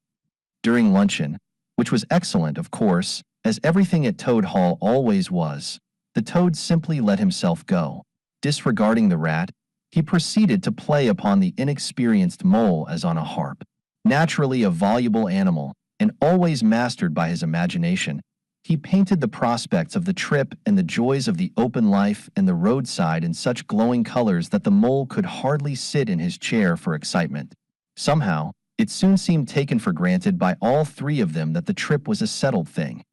During luncheon, which was excellent of course, as everything at Toad Hall always was, the toad simply let himself go. Disregarding the rat, he proceeded to play upon the inexperienced mole as on a harp. Naturally a voluble animal, and always mastered by his imagination, he painted the prospects of the trip and the joys of the open life and the roadside in such glowing colors that the mole could hardly sit in his chair for excitement. Somehow, it soon seemed taken for granted by all three of them that the trip was a settled thing,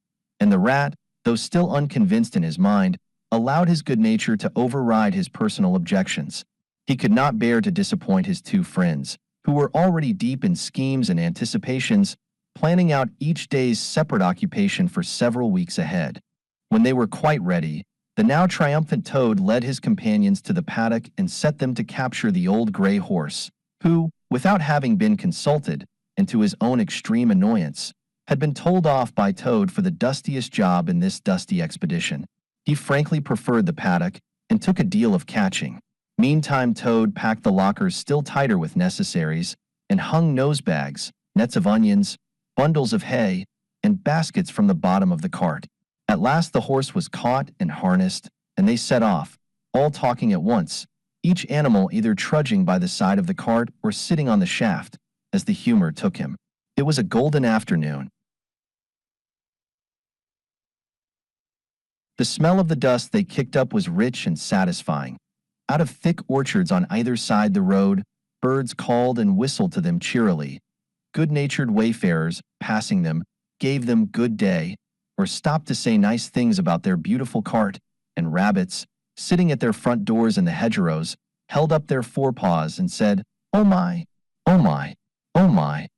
and the rat, though still unconvinced in his mind, allowed his good nature to override his personal objections. He could not bear to disappoint his two friends, who were already deep in schemes and anticipations, planning out each day's separate occupation for several weeks ahead. When they were quite ready, the now triumphant Toad led his companions to the paddock and set them to capture the old gray horse, who, without having been consulted, and to his own extreme annoyance, had been told off by Toad for the dustiest job in this dusty expedition. He frankly preferred the paddock and took a deal of catching. Meantime Toad packed the lockers still tighter with necessaries and hung nosebags, nets of onions, bundles of hay, and baskets from the bottom of the cart. At last the horse was caught and harnessed, and they set off, all talking at once, each animal either trudging by the side of the cart or sitting on the shaft, as the humor took him. It was a golden afternoon. The smell of the dust they kicked up was rich and satisfying. Out of thick orchards on either side the road, birds called and whistled to them cheerily. Good-natured wayfarers, passing them, gave them good day, or stopped to say nice things about their beautiful cart, and rabbits, sitting at their front doors in the hedgerows, held up their forepaws and said, "Oh my, oh my, oh my."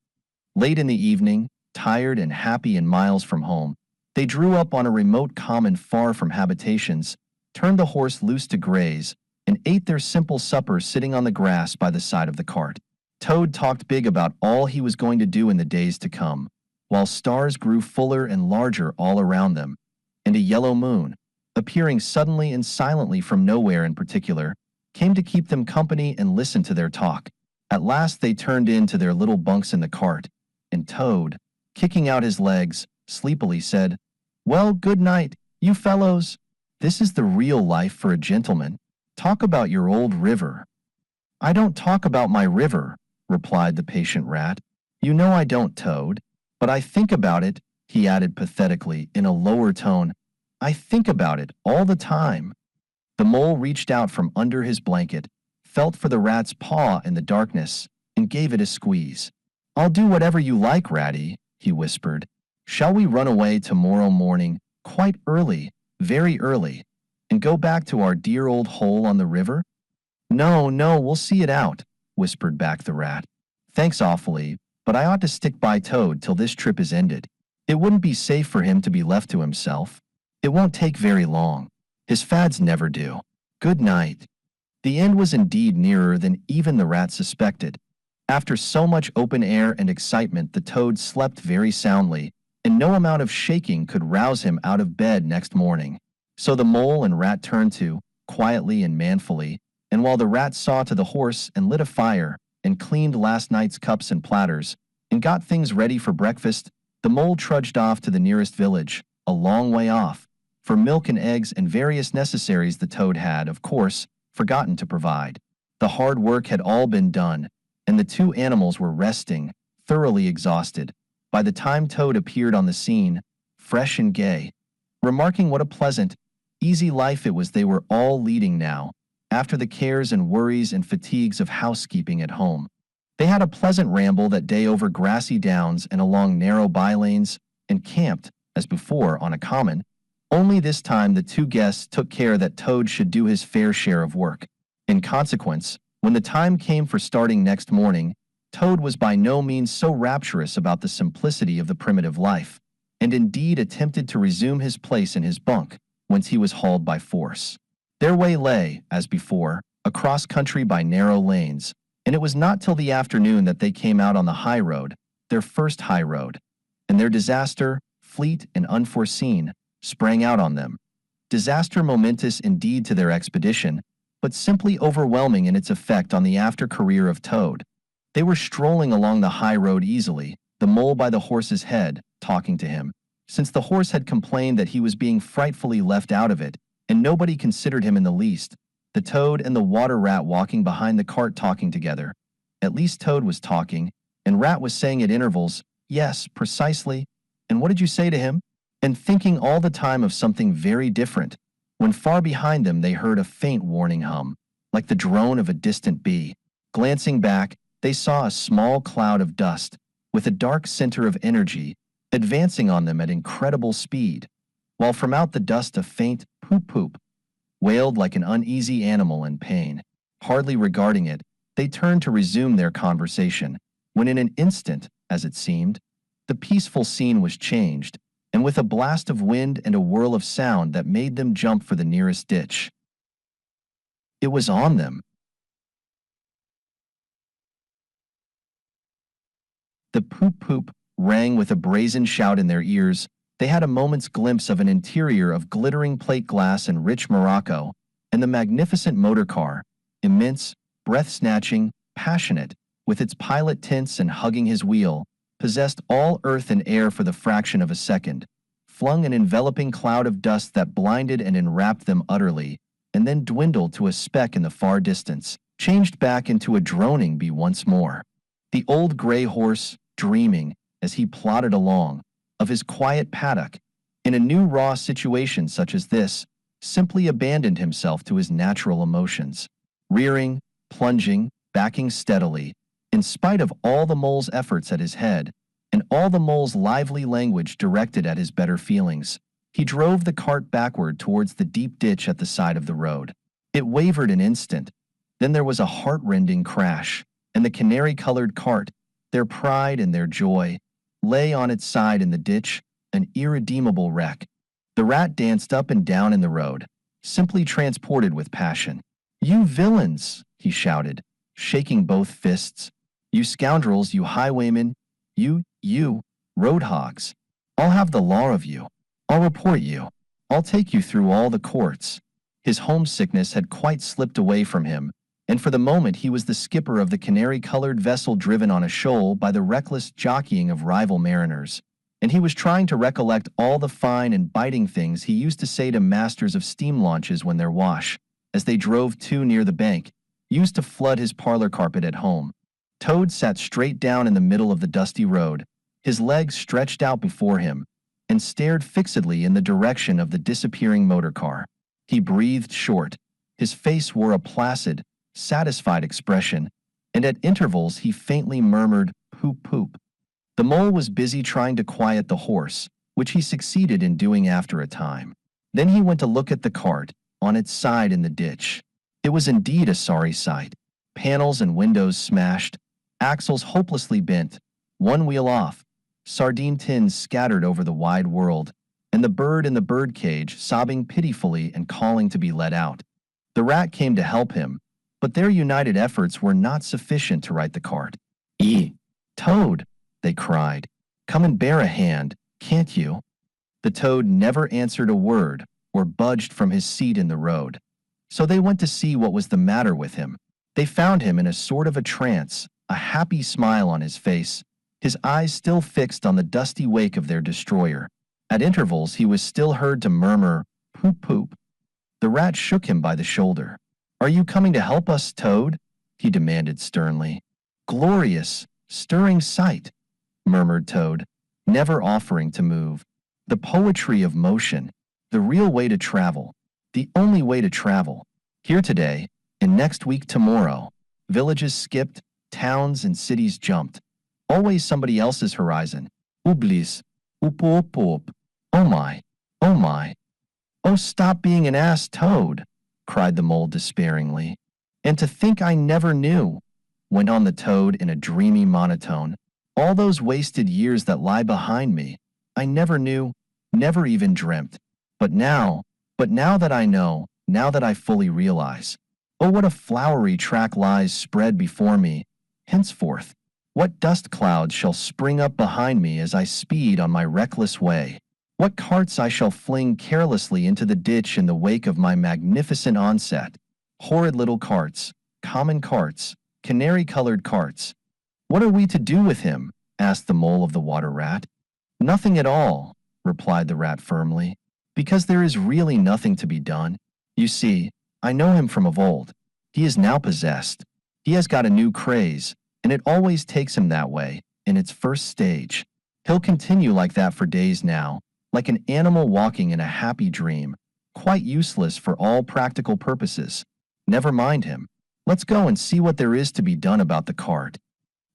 Late in the evening, tired and happy and miles from home, they drew up on a remote common far from habitations, turned the horse loose to graze, and ate their simple supper sitting on the grass by the side of the cart. Toad talked big about all he was going to do in the days to come, while stars grew fuller and larger all around them, and a yellow moon, appearing suddenly and silently from nowhere in particular, came to keep them company and listen to their talk. At last they turned in to their little bunks in the cart, and Toad, kicking out his legs, sleepily said, "Well, good night, you fellows. This is the real life for a gentleman. Talk about your old river." "I don't talk about my river," replied the patient rat. "You know I don't, Toad. But I think about it," he added pathetically in a lower tone. "I think about it all the time." The mole reached out from under his blanket, felt for the rat's paw in the darkness, and gave it a squeeze. "I'll do whatever you like, Ratty," he whispered. "Shall we run away tomorrow morning, quite early, very early, and go back to our dear old hole on the river?" "No, no, we'll see it out," whispered back the rat. "Thanks awfully, but I ought to stick by Toad till this trip is ended. It wouldn't be safe for him to be left to himself. It won't take very long. His fads never do. Good night." The end was indeed nearer than even the rat suspected. After so much open air and excitement, the Toad slept very soundly, and no amount of shaking could rouse him out of bed next morning. So the mole and rat turned to, quietly and manfully, and while the rat saw to the horse and lit a fire, and cleaned last night's cups and platters, and got things ready for breakfast, the mole trudged off to the nearest village, a long way off, for milk and eggs and various necessaries the Toad had, of course, forgotten to provide. The hard work had all been done, and the two animals were resting, thoroughly exhausted, by the time Toad appeared on the scene, fresh and gay, remarking what a pleasant, easy life it was they were all leading now, after the cares and worries and fatigues of housekeeping at home. They had a pleasant ramble that day over grassy downs and along narrow bylanes, and camped, as before, on a common. Only this time the two guests took care that Toad should do his fair share of work. In consequence, When the time came for starting next morning, Toad was by no means so rapturous about the simplicity of the primitive life, and indeed attempted to resume his place in his bunk, whence he was hauled by force. Their way lay, as before, across country by narrow lanes, and it was not till the afternoon that they came out on the high road, their first high road, and their disaster, fleet and unforeseen, sprang out on them. Disaster momentous indeed to their expedition, but simply overwhelming in its effect on the after career of Toad. They were strolling along the high road easily, the mole by the horse's head, talking to him, since the horse had complained that he was being frightfully left out of it, and nobody considered him in the least. The Toad and the water rat walking behind the cart talking together. At least Toad was talking, and Rat was saying at intervals, "Yes, precisely. And what did you say to him?" And thinking all the time of something very different, when far behind them they heard a faint warning hum, like the drone of a distant bee. Glancing back, they saw a small cloud of dust, with a dark center of energy, advancing on them at incredible speed, while from out the dust a faint poop-poop wailed like an uneasy animal in pain. Hardly regarding it, they turned to resume their conversation, when in an instant, as it seemed, the peaceful scene was changed, and with a blast of wind and a whirl of sound that made them jump for the nearest ditch. It was on them. The poop-poop rang with a brazen shout in their ears. They had a moment's glimpse of an interior of glittering plate glass and rich morocco, and the magnificent motor car, immense, breath-snatching, passionate, with its pilot tints and hugging his wheel, possessed all earth and air for the fraction of a second, flung an enveloping cloud of dust that blinded and enwrapped them utterly, and then dwindled to a speck in the far distance, changed back into a droning bee once more. The old gray horse, dreaming, as he plodded along, of his quiet paddock, in a new raw situation such as this, simply abandoned himself to his natural emotions, rearing, plunging, backing steadily, in spite of all the mole's efforts at his head, and all the mole's lively language directed at his better feelings. He drove the cart backward towards the deep ditch at the side of the road. It wavered an instant, then there was a heart-rending crash, and the canary-colored cart, their pride and their joy, lay on its side in the ditch, an irredeemable wreck. The rat danced up and down in the road, simply transported with passion. "You villains!" he shouted, shaking both fists. "You scoundrels, you highwaymen, you, road hogs. I'll have the law of you. I'll report you. I'll take you through all the courts." His homesickness had quite slipped away from him, and for the moment he was the skipper of the canary-colored vessel driven on a shoal by the reckless jockeying of rival mariners, and he was trying to recollect all the fine and biting things he used to say to masters of steam launches when their wash, as they drove too near the bank, used to flood his parlor carpet at home. Toad sat straight down in the middle of the dusty road, his legs stretched out before him, and stared fixedly in the direction of the disappearing motor car. He breathed short. His face wore a placid, satisfied expression, and at intervals he faintly murmured, "Poop, poop." The mole was busy trying to quiet the horse, which he succeeded in doing after a time. Then he went to look at the cart, on its side in the ditch. It was indeed a sorry sight. Panels and windows smashed, axles hopelessly bent, one wheel off, sardine tins scattered over the wide world, and the bird in the birdcage sobbing pitifully and calling to be let out. The rat came to help him, but their united efforts were not sufficient to right the cart. Toad," they cried, "come and bear a hand, can't you?" The Toad never answered a word or budged from his seat in the road. So they went to see what was the matter with him. They found him in a sort of a trance, a happy smile on his face, his eyes still fixed on the dusty wake of their destroyer. At intervals he was still heard to murmur, "Poop, poop." The rat shook him by the shoulder. "Are you coming to help us, Toad?" he demanded sternly. "Glorious, stirring sight," murmured Toad, never offering to move. "The poetry of motion, the real way to travel, the only way to travel. Here today, and next week tomorrow. Villages skipped, towns and cities jumped. Always somebody else's horizon. Oublis, oop. Oh my, oh my. Oh, stop being an ass, Toad," cried the mole despairingly. And to think I never knew, went on the toad in a dreamy monotone. All those wasted years that lie behind me, I never knew, never even dreamt. But now, but now that I know, now that I fully realize, oh, what a flowery track lies spread before me. Henceforth, what dust clouds shall spring up behind me as I speed on my reckless way? What carts I shall fling carelessly into the ditch in the wake of my magnificent onset? Horrid little carts, common carts, canary-colored carts. What are we to do with him? Asked the mole of the water rat. Nothing at all, replied the rat firmly, because there is really nothing to be done. You see, I know him from of old. He is now possessed. He has got a new craze, and it always takes him that way, in its first stage. He'll continue like that for days now, like an animal walking in a happy dream, quite useless for all practical purposes. Never mind him. Let's go and see what there is to be done about the cart.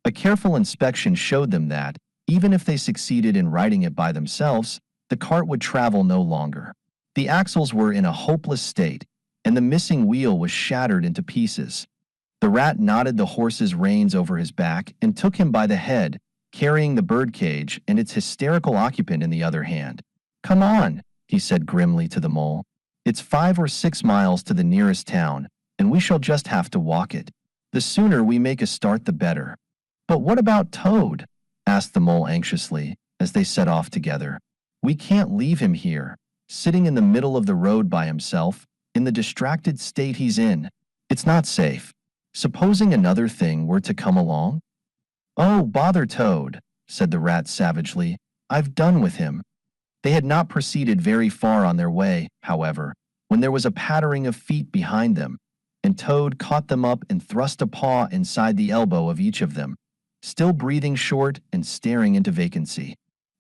A careful inspection showed them that, even if they succeeded in riding it by themselves, the cart would travel no longer. The axles were in a hopeless state, and the missing wheel was shattered into pieces. The rat knotted the horse's reins over his back and took him by the head, carrying the birdcage and its hysterical occupant in the other hand. Come on, he said grimly to the mole. It's 5 or 6 miles to the nearest town, and we shall just have to walk it. The sooner we make a start, the better. But what about Toad? Asked the mole anxiously, as they set off together. We can't leave him here, sitting in the middle of the road by himself, in the distracted state he's in. It's not safe. Supposing another thing were to come along? Oh, bother Toad, said the rat savagely. I've done with him. They had not proceeded very far on their way, however, when there was a pattering of feet behind them, and Toad caught them up and thrust a paw inside the elbow of each of them, still breathing short and staring into vacancy.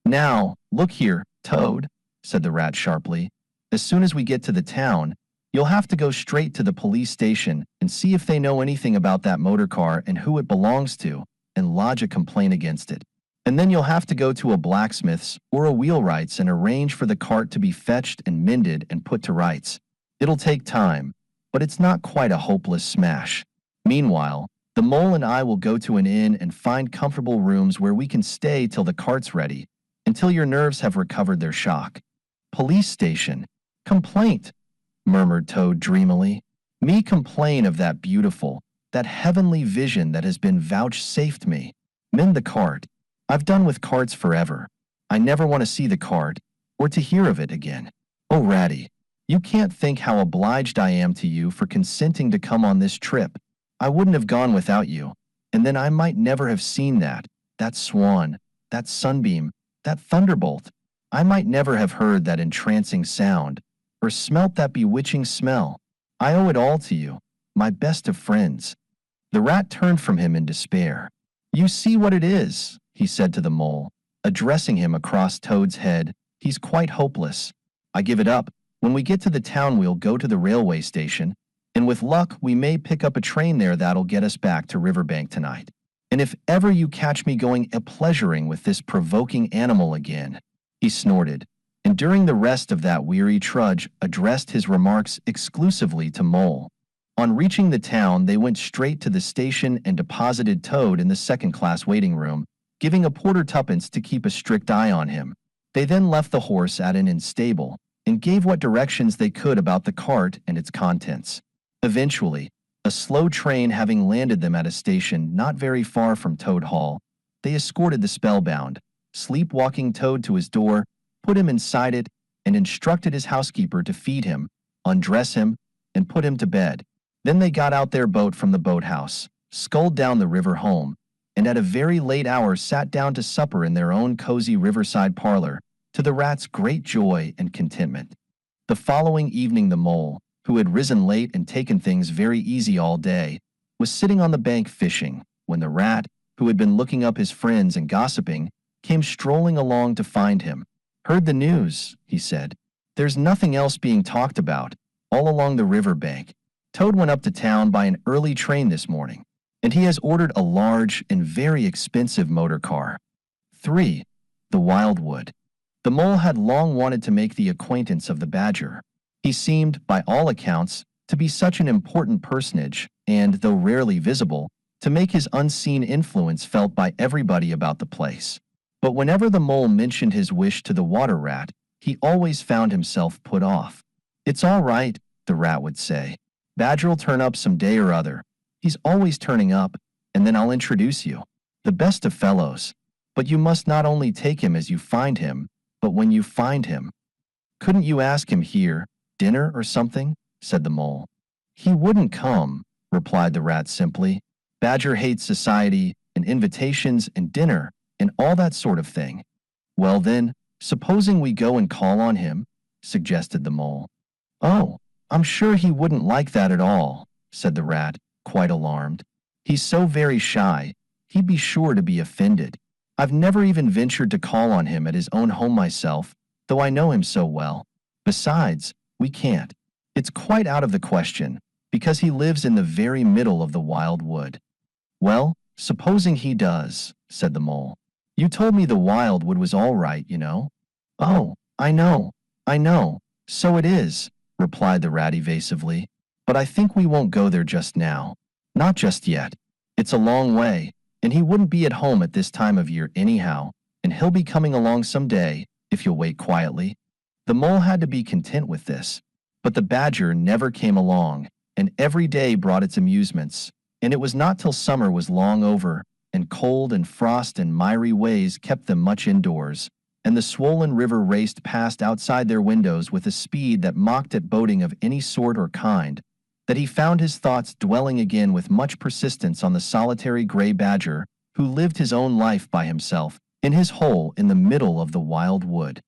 Now, look here, Toad, said the rat sharply. As soon as we get to the town, you'll have to go straight to the police station and see if they know anything about that motor car and who it belongs to, and lodge a complaint against it. And then you'll have to go to a blacksmith's or a wheelwright's and arrange for the cart to be fetched and mended and put to rights. It'll take time, but it's not quite a hopeless smash. Meanwhile, the mole and I will go to an inn and find comfortable rooms where we can stay till the cart's ready, until your nerves have recovered their shock. Police station. Complaint, murmured Toad dreamily. Me complain of that beautiful, that heavenly vision that has been vouchsafed me. Mend the cart. I've done with carts forever. I never want to see the cart, or to hear of it again. Oh, Ratty, you can't think how obliged I am to you for consenting to come on this trip. I wouldn't have gone without you, and then I might never have seen that swan, that sunbeam, that thunderbolt. I might never have heard that entrancing sound, or smelt that bewitching smell. I owe it all to you, my best of friends. The rat turned from him in despair. You see what it is, he said to the mole, addressing him across Toad's head. He's quite hopeless. I give it up. When we get to the town, we'll go to the railway station, and with luck we may pick up a train there that'll get us back to Riverbank tonight. And if ever you catch me going a-pleasuring with this provoking animal again, he snorted, and during the rest of that weary trudge addressed his remarks exclusively to Mole. On reaching the town, they went straight to the station and deposited Toad in the second-class waiting room, giving a porter tuppence to keep a strict eye on him. They then left the horse at an inn stable, and gave what directions they could about the cart and its contents. Eventually, a slow train having landed them at a station not very far from Toad Hall, they escorted the spellbound, sleepwalking Toad to his door, put him inside it, and instructed his housekeeper to feed him, undress him, and put him to bed. Then they got out their boat from the boathouse, sculled down the river home, and at a very late hour sat down to supper in their own cozy riverside parlor, to the rat's great joy and contentment. The following evening the mole, who had risen late and taken things very easy all day, was sitting on the bank fishing, when the rat, who had been looking up his friends and gossiping, came strolling along to find him. Heard the news, he said. There's nothing else being talked about, all along the river bank. Toad went up to town by an early train this morning, and he has ordered a large and very expensive motor car. 3. The Wildwood. The mole had long wanted to make the acquaintance of the badger. He seemed, by all accounts, to be such an important personage, and, though rarely visible, to make his unseen influence felt by everybody about the place. But whenever the mole mentioned his wish to the water rat, he always found himself put off. "It's all right," the rat would say. "Badger'll turn up some day or other. He's always turning up, and then I'll introduce you. The best of fellows. But you must not only take him as you find him, but when you find him." "Couldn't you ask him here, dinner or something?" said the mole. "He wouldn't come," replied the rat simply. "Badger hates society and invitations and dinner and all that sort of thing." "Well then, supposing we go and call on him," suggested the mole. "Oh, I'm sure he wouldn't like that at all," said the rat, quite alarmed. "He's so very shy, he'd be sure to be offended. I've never even ventured to call on him at his own home myself, though I know him so well. Besides, we can't. It's quite out of the question, because he lives in the very middle of the wild wood." "Well, supposing he does," said the mole. "You told me the wild wood was all right, you know." "Oh, I know. So it is," replied the rat evasively. "But I think we won't go there just now. Not just yet. It's a long way, and he wouldn't be at home at this time of year anyhow, and he'll be coming along some day, if you'll wait quietly." The mole had to be content with this, but the badger never came along, and every day brought its amusements, and it was not till summer was long over, and cold and frost and miry ways kept them much indoors, and the swollen river raced past outside their windows with a speed that mocked at boating of any sort or kind, that he found his thoughts dwelling again with much persistence on the solitary gray badger who lived his own life by himself in his hole in the middle of the wild wood.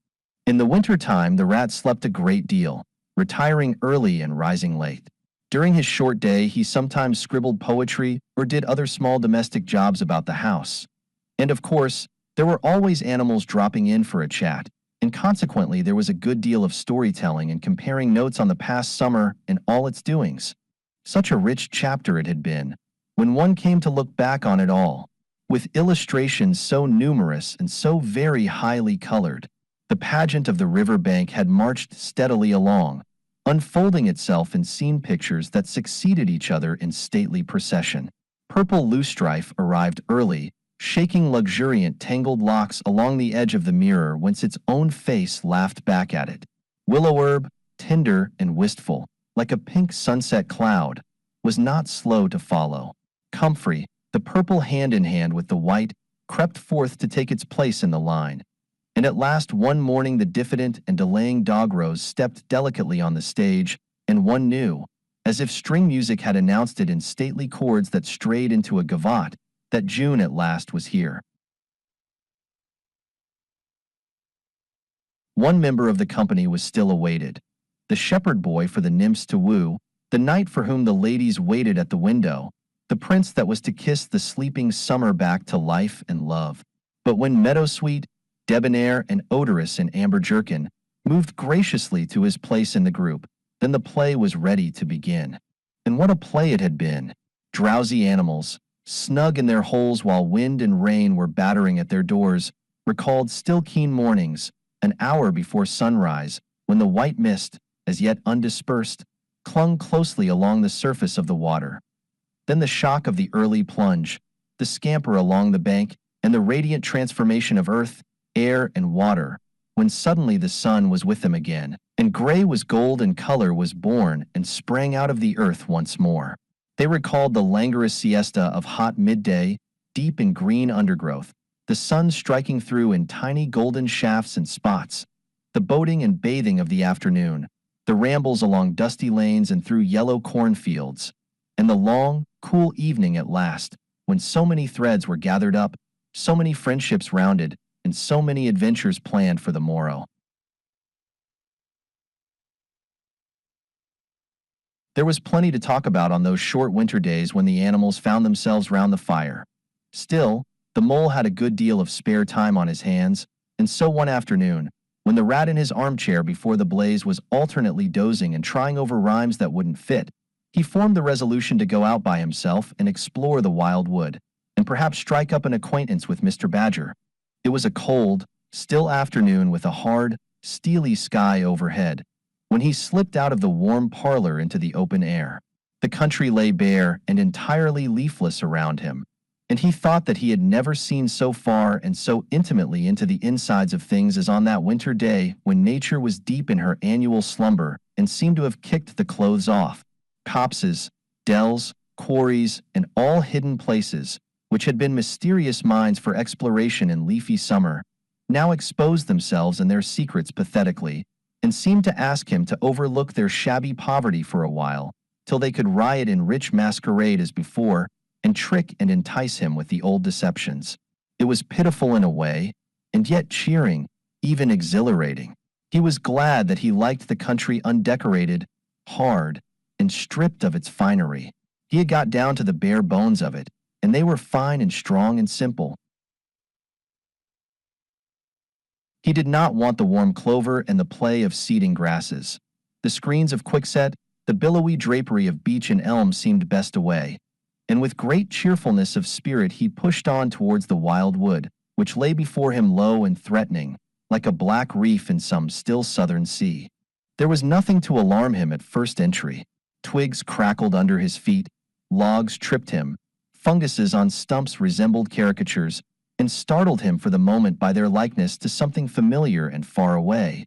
In the winter time the rat slept a great deal, retiring early and rising late. During his short day he sometimes scribbled poetry or did other small domestic jobs about the house. And of course, there were always animals dropping in for a chat, and consequently there was a good deal of storytelling and comparing notes on the past summer and all its doings. Such a rich chapter it had been, when one came to look back on it all, with illustrations so numerous and so very highly colored. The pageant of the river bank had marched steadily along, unfolding itself in scene pictures that succeeded each other in stately procession. Purple loosestrife arrived early, shaking luxuriant tangled locks along the edge of the mirror whence its own face laughed back at it. Willow herb, tender and wistful, like a pink sunset cloud, was not slow to follow. Comfrey, the purple hand in hand with the white, crept forth to take its place in the line. And at last one morning the diffident and delaying dog rose stepped delicately on the stage, and one knew, as if string music had announced it in stately chords that strayed into a gavotte, that June at last was here. One member of the company was still awaited, the shepherd boy for the nymphs to woo, the knight for whom the ladies waited at the window, the prince that was to kiss the sleeping summer back to life and love. But when meadowsweet, debonair and odorous in amber jerkin, moved graciously to his place in the group, then the play was ready to begin. And what a play it had been! Drowsy animals, snug in their holes while wind and rain were battering at their doors, recalled still keen mornings, an hour before sunrise, when the white mist, as yet undispersed, clung closely along the surface of the water. Then the shock of the early plunge, the scamper along the bank, and the radiant transformation of earth, air, and water, when suddenly the sun was with them again, and gray was gold and color was born and sprang out of the earth once more. They recalled the languorous siesta of hot midday, deep in green undergrowth, the sun striking through in tiny golden shafts and spots, the boating and bathing of the afternoon, the rambles along dusty lanes and through yellow cornfields, and the long, cool evening at last, when so many threads were gathered up, so many friendships rounded, and so many adventures planned for the morrow. There was plenty to talk about on those short winter days when the animals found themselves round the fire. Still, the mole had a good deal of spare time on his hands, and so one afternoon, when the rat in his armchair before the blaze was alternately dozing and trying over rhymes that wouldn't fit, he formed the resolution to go out by himself and explore the wild wood, and perhaps strike up an acquaintance with Mr. Badger. It was a cold, still afternoon with a hard, steely sky overhead, when he slipped out of the warm parlor into the open air. The country lay bare and entirely leafless around him, and he thought that he had never seen so far and so intimately into the insides of things as on that winter day when nature was deep in her annual slumber and seemed to have kicked the clothes off. Copses, dells, quarries, and all hidden places, which had been mysterious mines for exploration in leafy summer, now exposed themselves and their secrets pathetically, and seemed to ask him to overlook their shabby poverty for a while, till they could riot in rich masquerade as before, and trick and entice him with the old deceptions. It was pitiful in a way, and yet cheering, even exhilarating. He was glad that he liked the country undecorated, hard, and stripped of its finery. He had got down to the bare bones of it, and they were fine and strong and simple. He did not want the warm clover and the play of seeding grasses. The screens of quickset, the billowy drapery of beech and elm seemed best away, and with great cheerfulness of spirit he pushed on towards the wild wood, which lay before him low and threatening, like a black reef in some still southern sea. There was nothing to alarm him at first entry. Twigs crackled under his feet, logs tripped him, funguses on stumps resembled caricatures, and startled him for the moment by their likeness to something familiar and far away.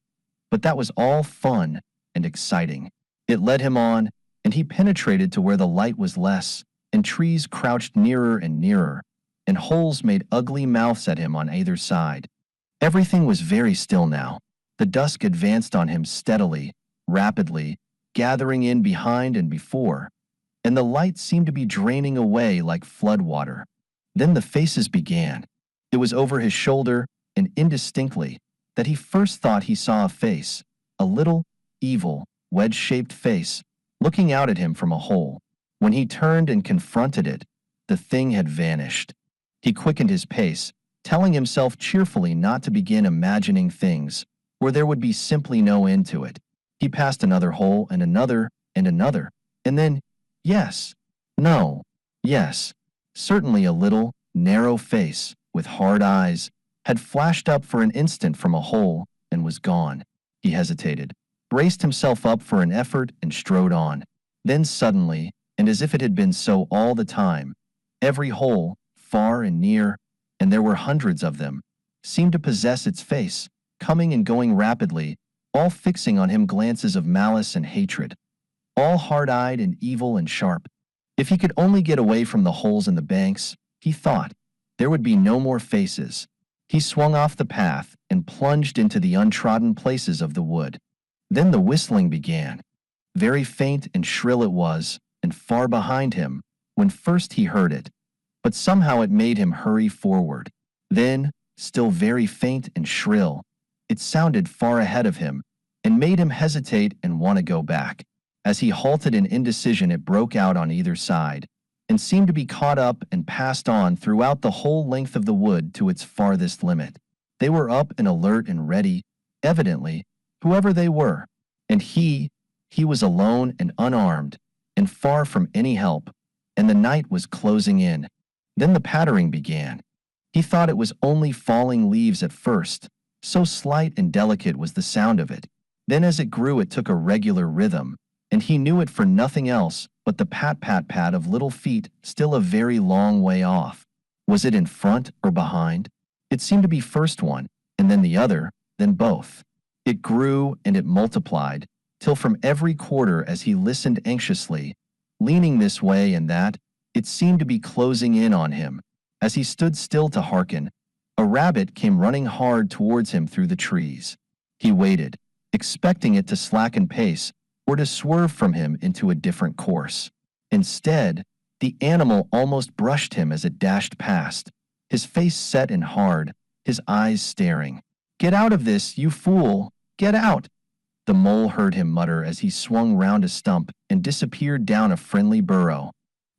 But that was all fun and exciting. It led him on, and he penetrated to where the light was less, and trees crouched nearer and nearer, and holes made ugly mouths at him on either side. Everything was very still now. The dusk advanced on him steadily, rapidly, gathering in behind and before, and the light seemed to be draining away like flood water. Then the faces began. It was over his shoulder, and indistinctly, that he first thought he saw a face, a little, evil, wedge-shaped face, looking out at him from a hole. When he turned and confronted it, the thing had vanished. He quickened his pace, telling himself cheerfully not to begin imagining things, where there would be simply no end to it. He passed another hole and another, and then, yes, no, yes, certainly a little, narrow face, with hard eyes, had flashed up for an instant from a hole and was gone. He hesitated, braced himself up for an effort and strode on. Then suddenly, and as if it had been so all the time, every hole, far and near, and there were hundreds of them, seemed to possess its face, coming and going rapidly, all fixing on him glances of malice and hatred, all hard-eyed and evil and sharp. If he could only get away from the holes in the banks, he thought, there would be no more faces. He swung off the path and plunged into the untrodden places of the wood. Then the whistling began. Very faint and shrill it was, and far behind him, when first he heard it, but somehow it made him hurry forward. Then, still very faint and shrill, it sounded far ahead of him, and made him hesitate and want to go back. As he halted in indecision, it broke out on either side, and seemed to be caught up and passed on throughout the whole length of the wood to its farthest limit. They were up and alert and ready, evidently, whoever they were, and he was alone and unarmed, and far from any help, and the night was closing in. Then the pattering began. He thought it was only falling leaves at first, so slight and delicate was the sound of it. Then as it grew it took a regular rhythm, and he knew it for nothing else but the pat-pat-pat of little feet still a very long way off. Was it in front or behind? It seemed to be first one, and then the other, then both. It grew and it multiplied, till from every quarter as he listened anxiously, leaning this way and that, it seemed to be closing in on him. As he stood still to hearken, a rabbit came running hard towards him through the trees. He waited, expecting it to slacken pace, or to swerve from him into a different course. Instead, the animal almost brushed him as it dashed past, his face set and hard, his eyes staring. "Get out of this, you fool! Get out!" The mole heard him mutter as he swung round a stump and disappeared down a friendly burrow.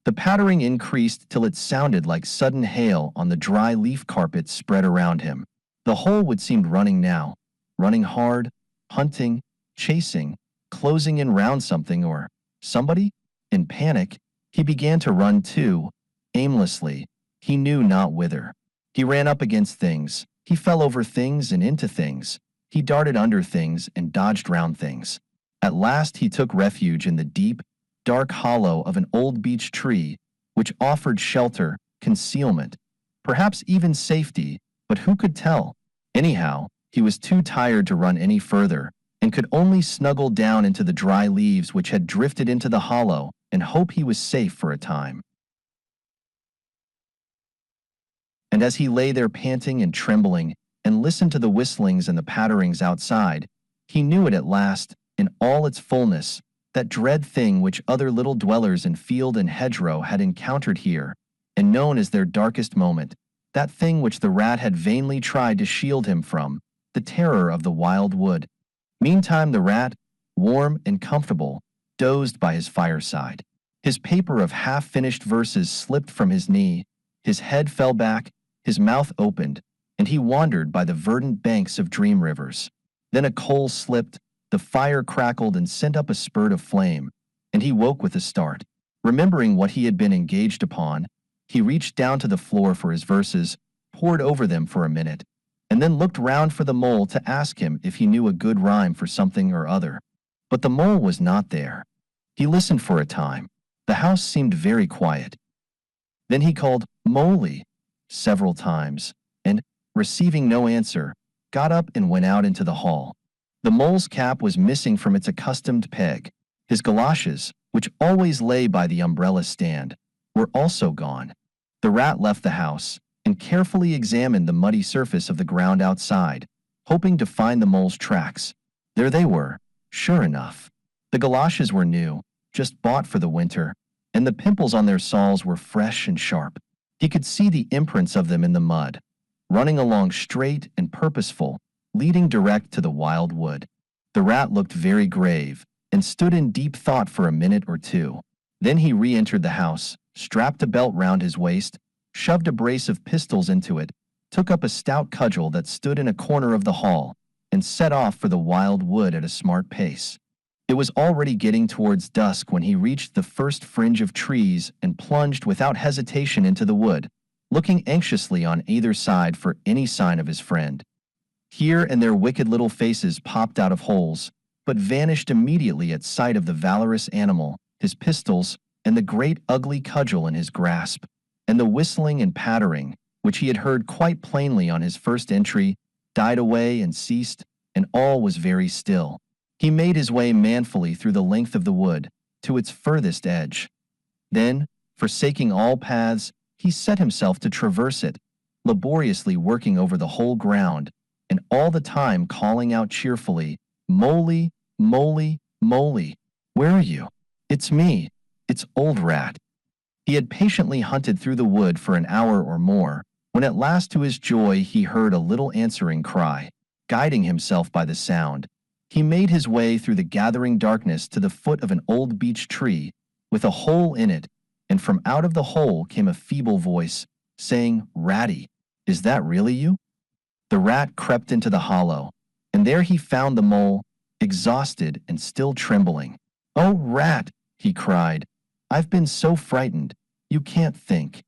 The pattering increased till it sounded like sudden hail on the dry leaf carpet spread around him. The whole wood seemed running now, running hard, hunting, chasing, closing in round something or somebody. In panic, he began to run too, aimlessly, he knew not whither. He ran up against things, he fell over things and into things, he darted under things and dodged round things. At last he took refuge in the deep, dark hollow of an old beech tree, which offered shelter, concealment, perhaps even safety, but who could tell? Anyhow, he was too tired to run any further, and could only snuggle down into the dry leaves which had drifted into the hollow and hope he was safe for a time. And as he lay there panting and trembling, and listened to the whistlings and the patterings outside, he knew it at last, in all its fullness, that dread thing which other little dwellers in field and hedgerow had encountered here, and known as their darkest moment, that thing which the rat had vainly tried to shield him from, the terror of the wild wood. Meantime the rat, warm and comfortable, dozed by his fireside. His paper of half-finished verses slipped from his knee, his head fell back, his mouth opened, and he wandered by the verdant banks of dream rivers. Then a coal slipped, the fire crackled and sent up a spurt of flame, and he woke with a start. Remembering what he had been engaged upon, he reached down to the floor for his verses, pored over them for a minute, and then looked round for the mole to ask him if he knew a good rhyme for something or other. But the mole was not there. He listened for a time. The house seemed very quiet. Then he called "Moley" several times, and, receiving no answer, got up and went out into the hall. The mole's cap was missing from its accustomed peg. His galoshes, which always lay by the umbrella stand, were also gone. The rat left the house and carefully examined the muddy surface of the ground outside, hoping to find the mole's tracks. There they were, sure enough. The galoshes were new, just bought for the winter, and the pimples on their soles were fresh and sharp. He could see the imprints of them in the mud, running along straight and purposeful, leading direct to the wild wood. The rat looked very grave and stood in deep thought for a minute or two. Then he re-entered the house, strapped a belt round his waist, shoved a brace of pistols into it, took up a stout cudgel that stood in a corner of the hall, and set off for the wild wood at a smart pace. It was already getting towards dusk when he reached the first fringe of trees and plunged without hesitation into the wood, looking anxiously on either side for any sign of his friend. Here and there wicked little faces popped out of holes, but vanished immediately at sight of the valorous animal, his pistols, and the great ugly cudgel in his grasp. And the whistling and pattering, which he had heard quite plainly on his first entry, died away and ceased, and all was very still. He made his way manfully through the length of the wood, to its furthest edge. Then, forsaking all paths, he set himself to traverse it, laboriously working over the whole ground, and all the time calling out cheerfully, "Moley, Moley, Moley, where are you? It's me, it's Old Rat." He had patiently hunted through the wood for an hour or more, when at last to his joy he heard a little answering cry. Guiding himself by the sound, he made his way through the gathering darkness to the foot of an old beech tree, with a hole in it, and from out of the hole came a feeble voice, saying, "Ratty, is that really you?" The rat crept into the hollow, and there he found the mole, exhausted and still trembling. "Oh, Rat," he cried, "I've been so frightened, you can't think."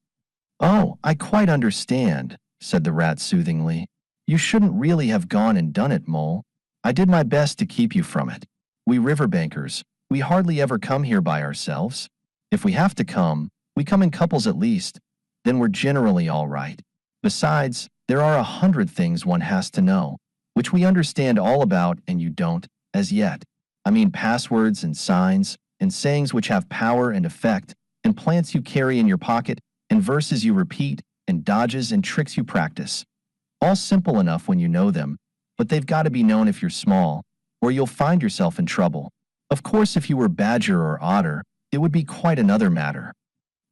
"Oh, I quite understand," said the rat soothingly. "You shouldn't really have gone and done it, Mole. I did my best to keep you from it. We riverbankers, we hardly ever come here by ourselves. If we have to come, we come in couples at least, then we're generally all right. Besides, there are 100 things one has to know, which we understand all about and you don't, as yet. I mean passwords and signs, and sayings which have power and effect, and plants you carry in your pocket, and verses you repeat, and dodges and tricks you practice. All simple enough when you know them, but they've got to be known if you're small, or you'll find yourself in trouble. Of course, if you were badger or otter, it would be quite another matter.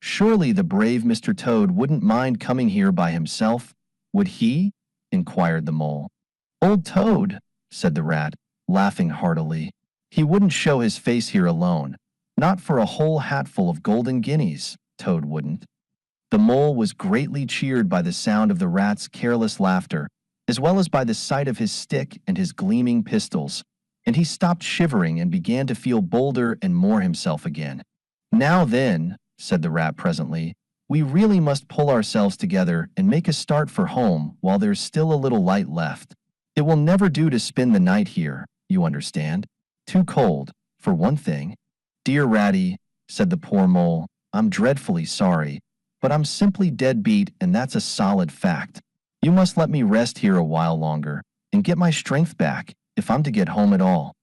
Surely the brave Mr. Toad wouldn't mind coming here by himself, would he?" inquired the mole. "Old Toad," said the rat, laughing heartily. "He wouldn't show his face here alone, not for a whole hatful of golden guineas, Toad wouldn't." The mole was greatly cheered by the sound of the rat's careless laughter, as well as by the sight of his stick and his gleaming pistols, and he stopped shivering and began to feel bolder and more himself again. "Now then," said the rat presently, "we really must pull ourselves together and make a start for home while there's still a little light left. It will never do to spend the night here, you understand." Too cold, for one thing. Dear Ratty, said the poor mole, I'm dreadfully sorry, but I'm simply dead beat, and that's a solid fact. You must let me rest here a while longer, and get my strength back, if I'm to get home at all.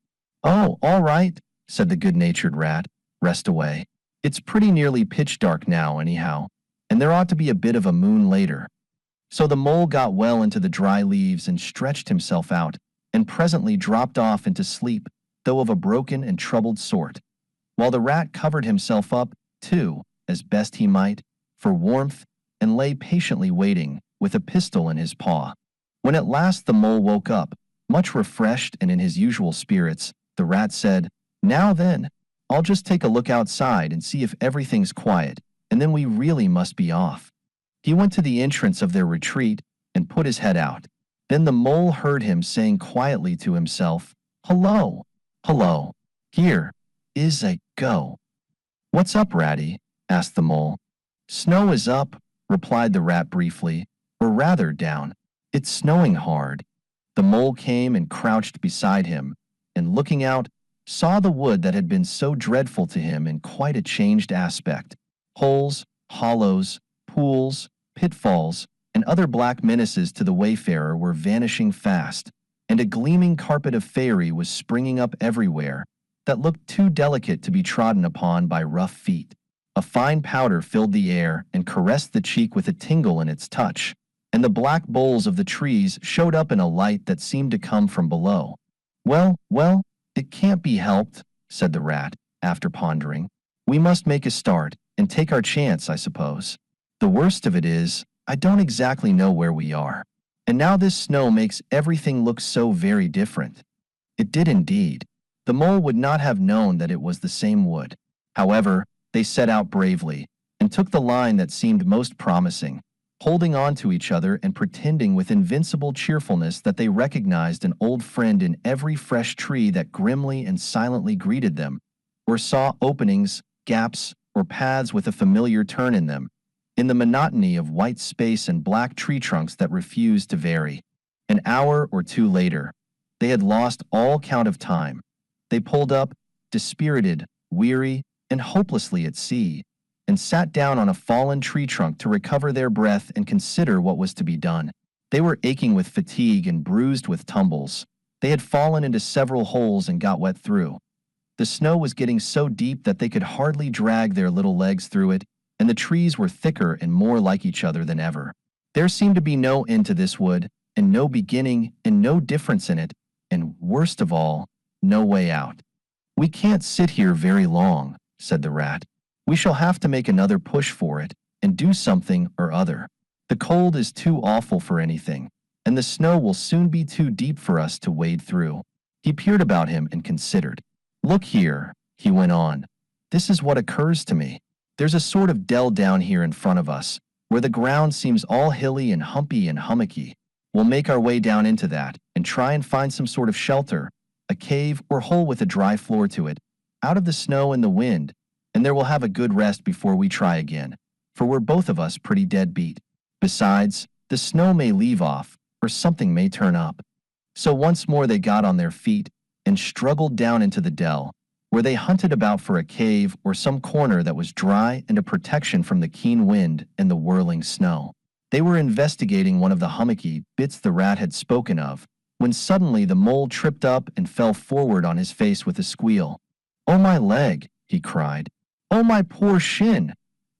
Oh, all right, said the good-natured rat, rest away. It's pretty nearly pitch dark now, anyhow, and there ought to be a bit of a moon later. So the mole got well into the dry leaves and stretched himself out, and presently dropped off into sleep, though of a broken and troubled sort, while the rat covered himself up, too, as best he might, for warmth, and lay patiently waiting, with a pistol in his paw. When at last the mole woke up, much refreshed and in his usual spirits, the rat said, Now then, I'll just take a look outside and see if everything's quiet, and then we really must be off. He went to the entrance of their retreat and put his head out. Then the mole heard him saying quietly to himself, Hello, hello, here is a go. What's up, Ratty? Asked the mole. Snow is up, replied the rat briefly, or rather down. It's snowing hard. The mole came and crouched beside him, and looking out, saw the wood that had been so dreadful to him in quite a changed aspect. Holes, hollows, pools, pitfalls, and other black menaces to the wayfarer were vanishing fast, and a gleaming carpet of faerie was springing up everywhere that looked too delicate to be trodden upon by rough feet. A fine powder filled the air and caressed the cheek with a tingle in its touch, and the black boles of the trees showed up in a light that seemed to come from below. Well, it can't be helped, said the rat, after pondering. We must make a start, and take our chance, I suppose. The worst of it is, I don't exactly know where we are. And now this snow makes everything look so very different. It did indeed. The mole would not have known that it was the same wood. However, they set out bravely, and took the line that seemed most promising, holding on to each other and pretending with invincible cheerfulness that they recognized an old friend in every fresh tree that grimly and silently greeted them, or saw openings, gaps, or paths with a familiar turn in them, in the monotony of white space and black tree trunks that refused to vary. An hour or two later, they had lost all count of time. They pulled up, dispirited, weary, and hopelessly at sea, and sat down on a fallen tree trunk to recover their breath and consider what was to be done. They were aching with fatigue and bruised with tumbles. They had fallen into several holes and got wet through. The snow was getting so deep that they could hardly drag their little legs through it, and the trees were thicker and more like each other than ever. There seemed to be no end to this wood, and no beginning, and no difference in it, and worst of all, no way out. We can't sit here very long, said the rat. We shall have to make another push for it, and do something or other. The cold is too awful for anything, and the snow will soon be too deep for us to wade through. He peered about him and considered. Look here, he went on. This is what occurs to me. There's a sort of dell down here in front of us, where the ground seems all hilly and humpy and hummocky. We'll make our way down into that, and try and find some sort of shelter, a cave or hole with a dry floor to it, out of the snow and the wind, and there we'll have a good rest before we try again, for we're both of us pretty dead beat. Besides, the snow may leave off, or something may turn up. So once more they got on their feet, and struggled down into the dell, where they hunted about for a cave or some corner that was dry and a protection from the keen wind and the whirling snow. They were investigating one of the hummocky bits the rat had spoken of, when suddenly the mole tripped up and fell forward on his face with a squeal. "Oh, my leg!" he cried. "Oh, my poor shin!"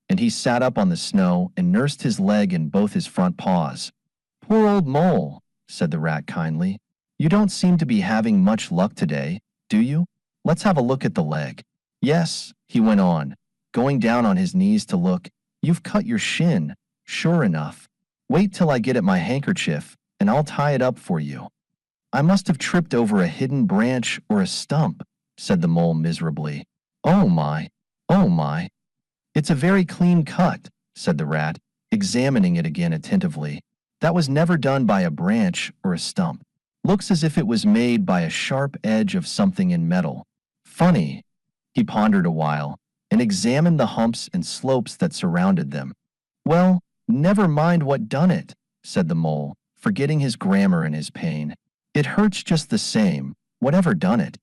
And he sat up on the snow and nursed his leg in both his front paws. "Poor old mole," said the rat kindly. "You don't seem to be having much luck today, do you? Let's have a look at the leg. Yes," he went on, going down on his knees to look, "you've cut your shin, sure enough. Wait till I get at my handkerchief, and I'll tie it up for you." "I must have tripped over a hidden branch or a stump," said the mole miserably. "Oh my, oh my." "It's a very clean cut," said the rat, examining it again attentively. "That was never done by a branch or a stump. Looks as if it was made by a sharp edge of something in metal. Funny." He pondered a while, and examined the humps and slopes that surrounded them. "Well, never mind what done it," said the mole, forgetting his grammar in his pain. "It hurts just the same, whatever done it.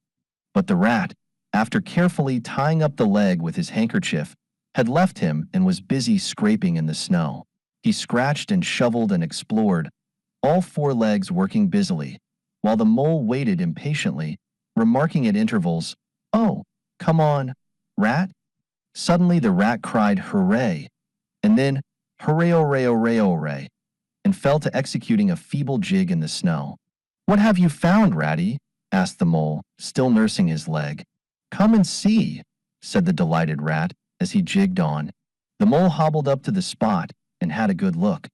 But the rat, after carefully tying up the leg with his handkerchief, had left him and was busy scraping in the snow. He scratched and shoveled and explored, all four legs working busily, while the mole waited impatiently, remarking at intervals, "Oh, come on, rat." Suddenly the rat cried hooray, and then hooray, hooray, hooray, hooray, and fell to executing a feeble jig in the snow. "What have you found, Ratty?" asked the mole, still nursing his leg. "Come and see," said the delighted rat as he jigged on. The mole hobbled up to the spot and had a good look.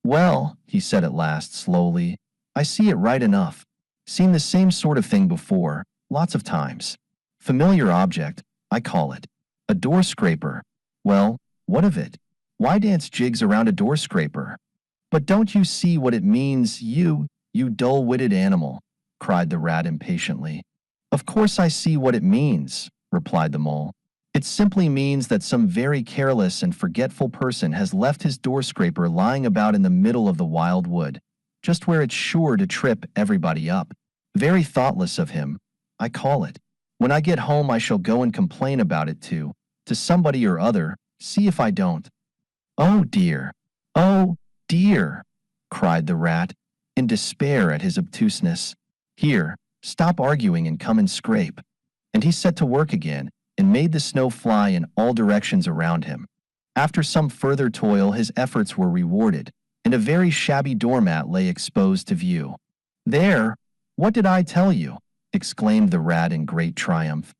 "Well," he said at last slowly, "I see it right enough. Seen the same sort of thing before, lots of times. Familiar object, I call it. A door scraper. Well, what of it? Why dance jigs around a door scraper?" "But don't you see what it means, you dull-witted animal?" cried the rat impatiently. "Of course I see what it means," replied the mole. "It simply means that some very careless and forgetful person has left his door scraper lying about in the middle of the wild wood, just where it's sure to trip everybody up. Very thoughtless of him, I call it. When I get home I shall go and complain about it to somebody or other, see if I don't." "Oh dear, oh dear," cried the rat, in despair at his obtuseness. "Here, stop arguing and come and scrape." And he set to work again, and made the snow fly in all directions around him. After some further toil his efforts were rewarded, and a very shabby doormat lay exposed to view. "There, what did I tell you?" exclaimed the rat in great triumph.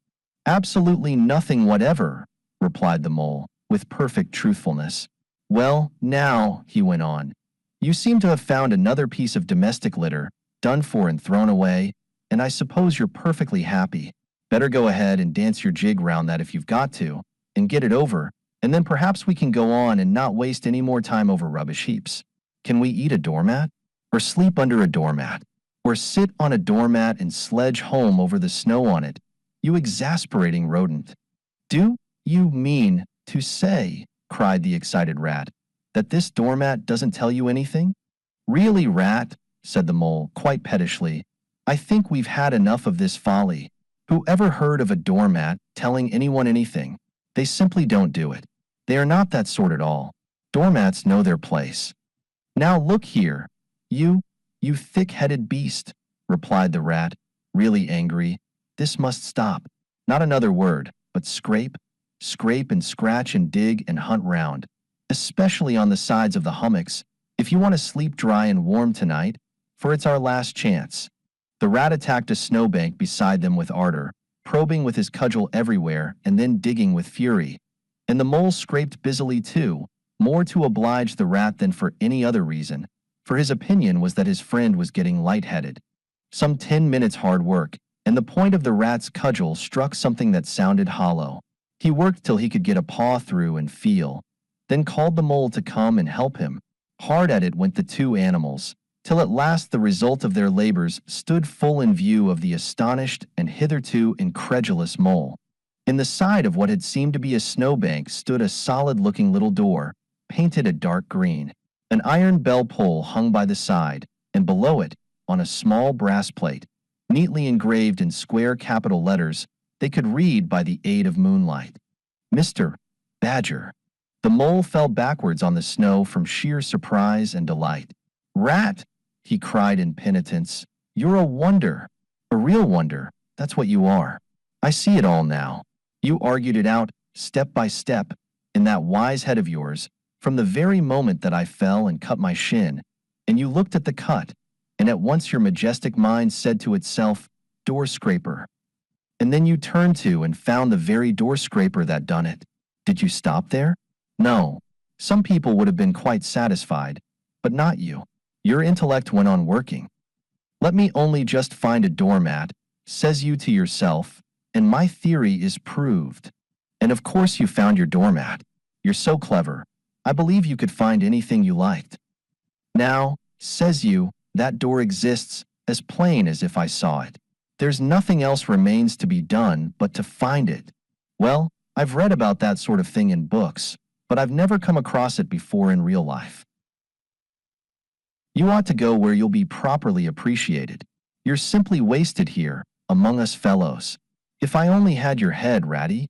"Absolutely nothing whatever," replied the mole, with perfect truthfulness. "Well, now," he went on, "you seem to have found another piece of domestic litter, done for and thrown away, and I suppose you're perfectly happy. Better go ahead and dance your jig round that if you've got to, and get it over, and then perhaps we can go on and not waste any more time over rubbish heaps. Can we eat a doormat? Or sleep under a doormat? Or sit on a doormat and sledge home over the snow on it? You exasperating rodent." "Do you mean to say," cried the excited rat, "that this doormat doesn't tell you anything?" "Really, rat," said the mole, quite pettishly, "I think we've had enough of this folly. Who ever heard of a doormat telling anyone anything? They simply don't do it. They are not that sort at all. Doormats know their place." "Now look here, you thick-headed beast," replied the rat, really angry. "This must stop. Not another word, but scrape, scrape and scratch and dig and hunt round, especially on the sides of the hummocks, if you want to sleep dry and warm tonight, for it's our last chance." The rat attacked a snowbank beside them with ardor, probing with his cudgel everywhere and then digging with fury. And the mole scraped busily too, more to oblige the rat than for any other reason, for his opinion was that his friend was getting light-headed. Some 10 minutes hard work, and the point of the rat's cudgel struck something that sounded hollow. He worked till he could get a paw through and feel, then called the mole to come and help him. Hard at it went the two animals, till at last the result of their labors stood full in view of the astonished and hitherto incredulous mole. In the side of what had seemed to be a snowbank stood a solid-looking little door, painted a dark green. An iron bell pull hung by the side, and below it, on a small brass plate, neatly engraved in square capital letters, they could read by the aid of moonlight, "Mr. Badger." The mole fell backwards on the snow from sheer surprise and delight. "Rat," he cried in penitence, "you're a wonder, a real wonder, that's what you are. I see it all now. You argued it out, step by step, in that wise head of yours, from the very moment that I fell and cut my shin, and you looked at the cut, and at once your majestic mind said to itself, 'Door scraper.' And then you turned to and found the very door scraper that done it. Did you stop there? No. Some people would have been quite satisfied, but not you. Your intellect went on working. 'Let me only just find a doormat,' says you to yourself, 'and my theory is proved.' And of course you found your doormat. You're so clever. I believe you could find anything you liked. Now, says you, that door exists, as plain as if I saw it. There's nothing else remains to be done but to find it. Well, I've read about that sort of thing in books, but I've never come across it before in real life. You ought to go where you'll be properly appreciated. You're simply wasted here, among us fellows. If I only had your head, Ratty.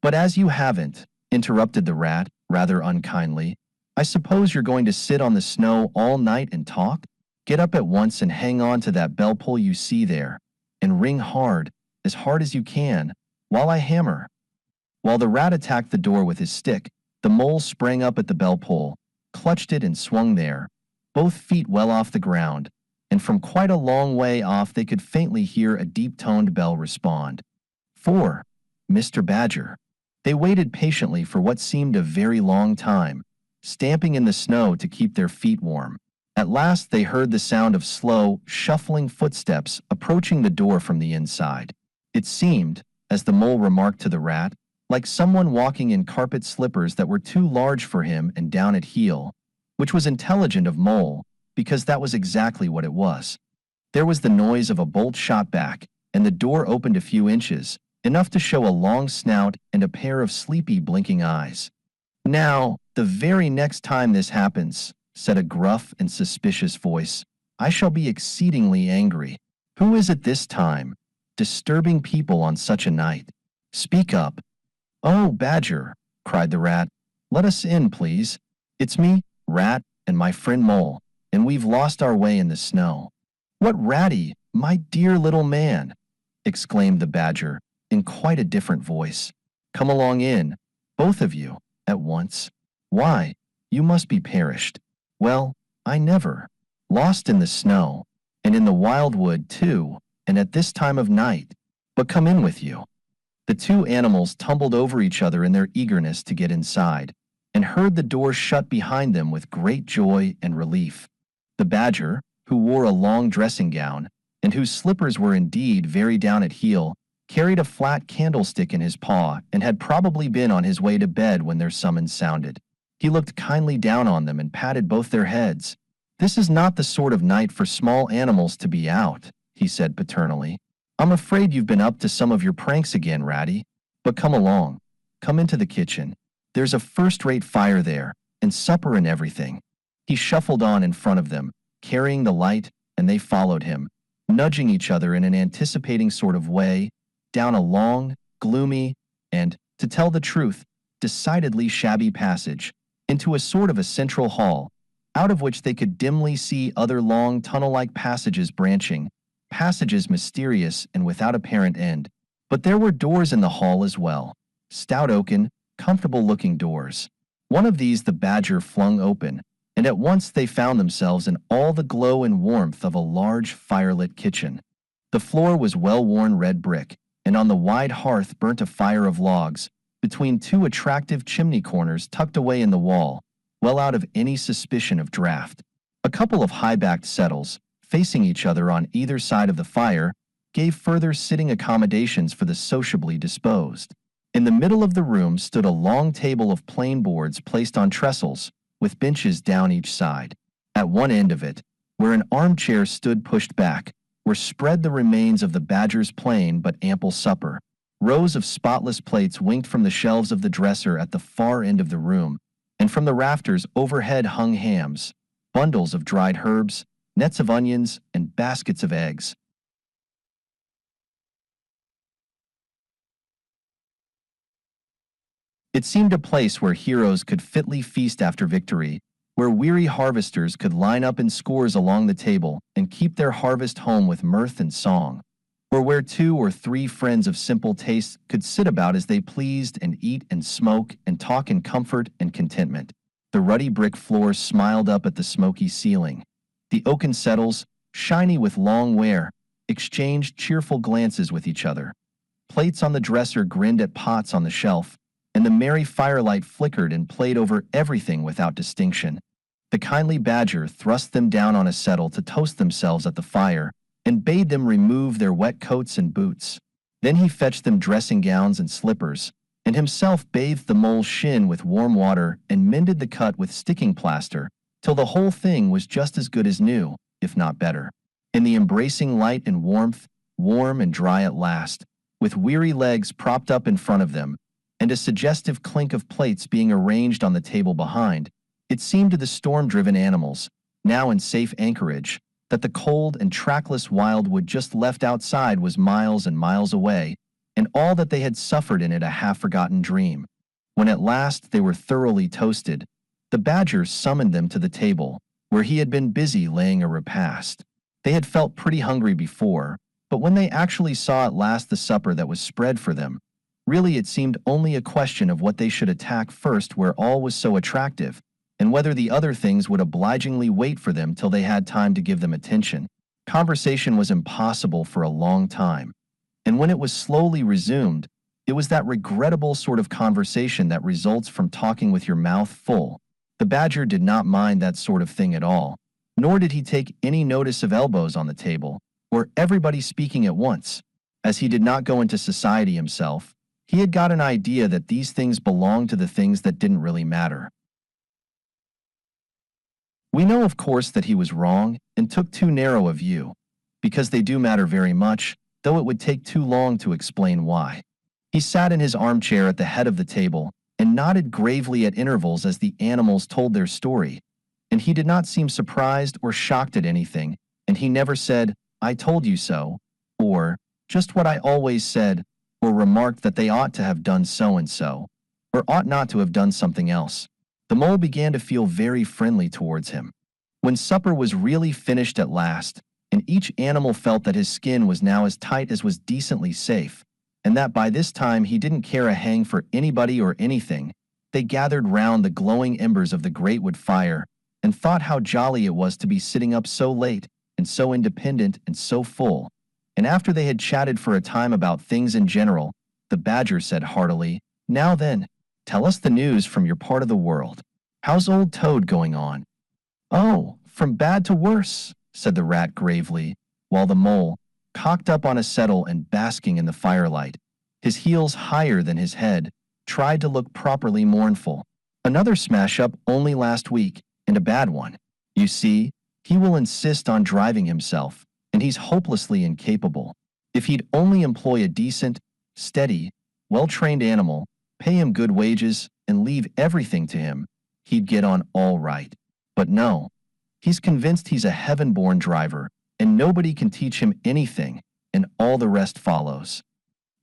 But as you haven't, interrupted the rat, rather unkindly, I suppose you're going to sit on the snow all night and talk? Get up at once and hang on to that bell pull you see there, and ring hard as you can, while I hammer. While the rat attacked the door with his stick, the mole sprang up at the bell pull, clutched it and swung there, both feet well off the ground, and from quite a long way off they could faintly hear a deep-toned bell respond. For Mr. Badger. They waited patiently for what seemed a very long time, stamping in the snow to keep their feet warm. At last they heard the sound of slow, shuffling footsteps approaching the door from the inside. It seemed, as the mole remarked to the rat, like someone walking in carpet slippers that were too large for him and down at heel, which was intelligent of Mole, because that was exactly what it was. There was the noise of a bolt shot back, and the door opened a few inches, enough to show a long snout and a pair of sleepy blinking eyes. Now, the very next time this happens, said a gruff and suspicious voice, I shall be exceedingly angry. Who is it this time, disturbing people on such a night? Speak up. Oh, Badger, cried the rat. Let us in, please. It's me, Rat, and my friend Mole, and we've lost our way in the snow. What, Ratty, my dear little man, exclaimed the Badger, in quite a different voice. Come along in, both of you, at once. Why, you must be perished. Well, I never. Lost in the snow, and in the wildwood too, and at this time of night. But come in with you. The two animals tumbled over each other in their eagerness to get inside, and heard the door shut behind them with great joy and relief. The Badger, who wore a long dressing gown, and whose slippers were indeed very down at heel, carried a flat candlestick in his paw and had probably been on his way to bed when their summons sounded. He looked kindly down on them and patted both their heads. This is not the sort of night for small animals to be out, he said paternally. I'm afraid you've been up to some of your pranks again, Ratty. But come along. Come into the kitchen. There's a first-rate fire there, and supper and everything. He shuffled on in front of them, carrying the light, and they followed him, nudging each other in an anticipating sort of way, down a long, gloomy, and, to tell the truth, decidedly shabby passage, into a sort of a central hall, out of which they could dimly see other long tunnel-like passages branching, passages mysterious and without apparent end. But there were doors in the hall as well, stout oaken, comfortable-looking doors. One of these the Badger flung open, and at once they found themselves in all the glow and warmth of a large firelit kitchen. The floor was well-worn red brick, and on the wide hearth burnt a fire of logs, between two attractive chimney corners tucked away in the wall, well out of any suspicion of draught. A couple of high-backed settles, facing each other on either side of the fire, gave further sitting accommodations for the sociably disposed. In the middle of the room stood a long table of plain boards placed on trestles, with benches down each side. At one end of it, where an armchair stood pushed back, were spread the remains of the Badger's plain but ample supper. Rows of spotless plates winked from the shelves of the dresser at the far end of the room, and from the rafters overhead hung hams, bundles of dried herbs, nets of onions, and baskets of eggs. It seemed a place where heroes could fitly feast after victory, where weary harvesters could line up in scores along the table and keep their harvest home with mirth and song, or where 2 or 3 friends of simple tastes could sit about as they pleased and eat and smoke and talk in comfort and contentment. The ruddy brick floor smiled up at the smoky ceiling. The oaken settles, shiny with long wear, exchanged cheerful glances with each other. Plates on the dresser grinned at pots on the shelf, and the merry firelight flickered and played over everything without distinction. The kindly Badger thrust them down on a settle to toast themselves at the fire, and bade them remove their wet coats and boots. Then he fetched them dressing gowns and slippers, and himself bathed the mole's shin with warm water and mended the cut with sticking plaster, till the whole thing was just as good as new, if not better. In the embracing light and warmth, warm and dry at last, with weary legs propped up in front of them, and a suggestive clink of plates being arranged on the table behind, it seemed to the storm-driven animals, now in safe anchorage, that the cold and trackless wildwood just left outside was miles and miles away, and all that they had suffered in it a half-forgotten dream. When at last they were thoroughly toasted, the badger summoned them to the table, where he had been busy laying a repast. They had felt pretty hungry before, but when they actually saw at last the supper that was spread for them, really it seemed only a question of what they should attack first where all was so attractive, and whether the other things would obligingly wait for them till they had time to give them attention. Conversation was impossible for a long time, and when it was slowly resumed, it was that regrettable sort of conversation that results from talking with your mouth full. The badger did not mind that sort of thing at all, nor did he take any notice of elbows on the table, or everybody speaking at once. As he did not go into society himself, he had got an idea that these things belonged to the things that didn't really matter. We know, of course, that he was wrong and took too narrow a view, because they do matter very much, though it would take too long to explain why. He sat in his armchair at the head of the table and nodded gravely at intervals as the animals told their story, and he did not seem surprised or shocked at anything, and he never said, "I told you so," or "just what I always said," or remarked that they ought to have done so and so, or ought not to have done something else. The mole began to feel very friendly towards him. When supper was really finished at last, and each animal felt that his skin was now as tight as was decently safe, and that by this time he didn't care a hang for anybody or anything, they gathered round the glowing embers of the great wood fire, and thought how jolly it was to be sitting up so late, and so independent and so full. And after they had chatted for a time about things in general, the badger said heartily, "Now then, tell us the news from your part of the world. How's old Toad going on?" "Oh, from bad to worse," said the rat gravely, while the mole, cocked up on a settle and basking in the firelight, his heels higher than his head, tried to look properly mournful. "Another smash-up only last week, and a bad one. You see, he will insist on driving himself, and he's hopelessly incapable. If he'd only employ a decent, steady, well-trained animal, pay him good wages, and leave everything to him, he'd get on all right. But no, he's convinced he's a heaven-born driver, and nobody can teach him anything, and all the rest follows."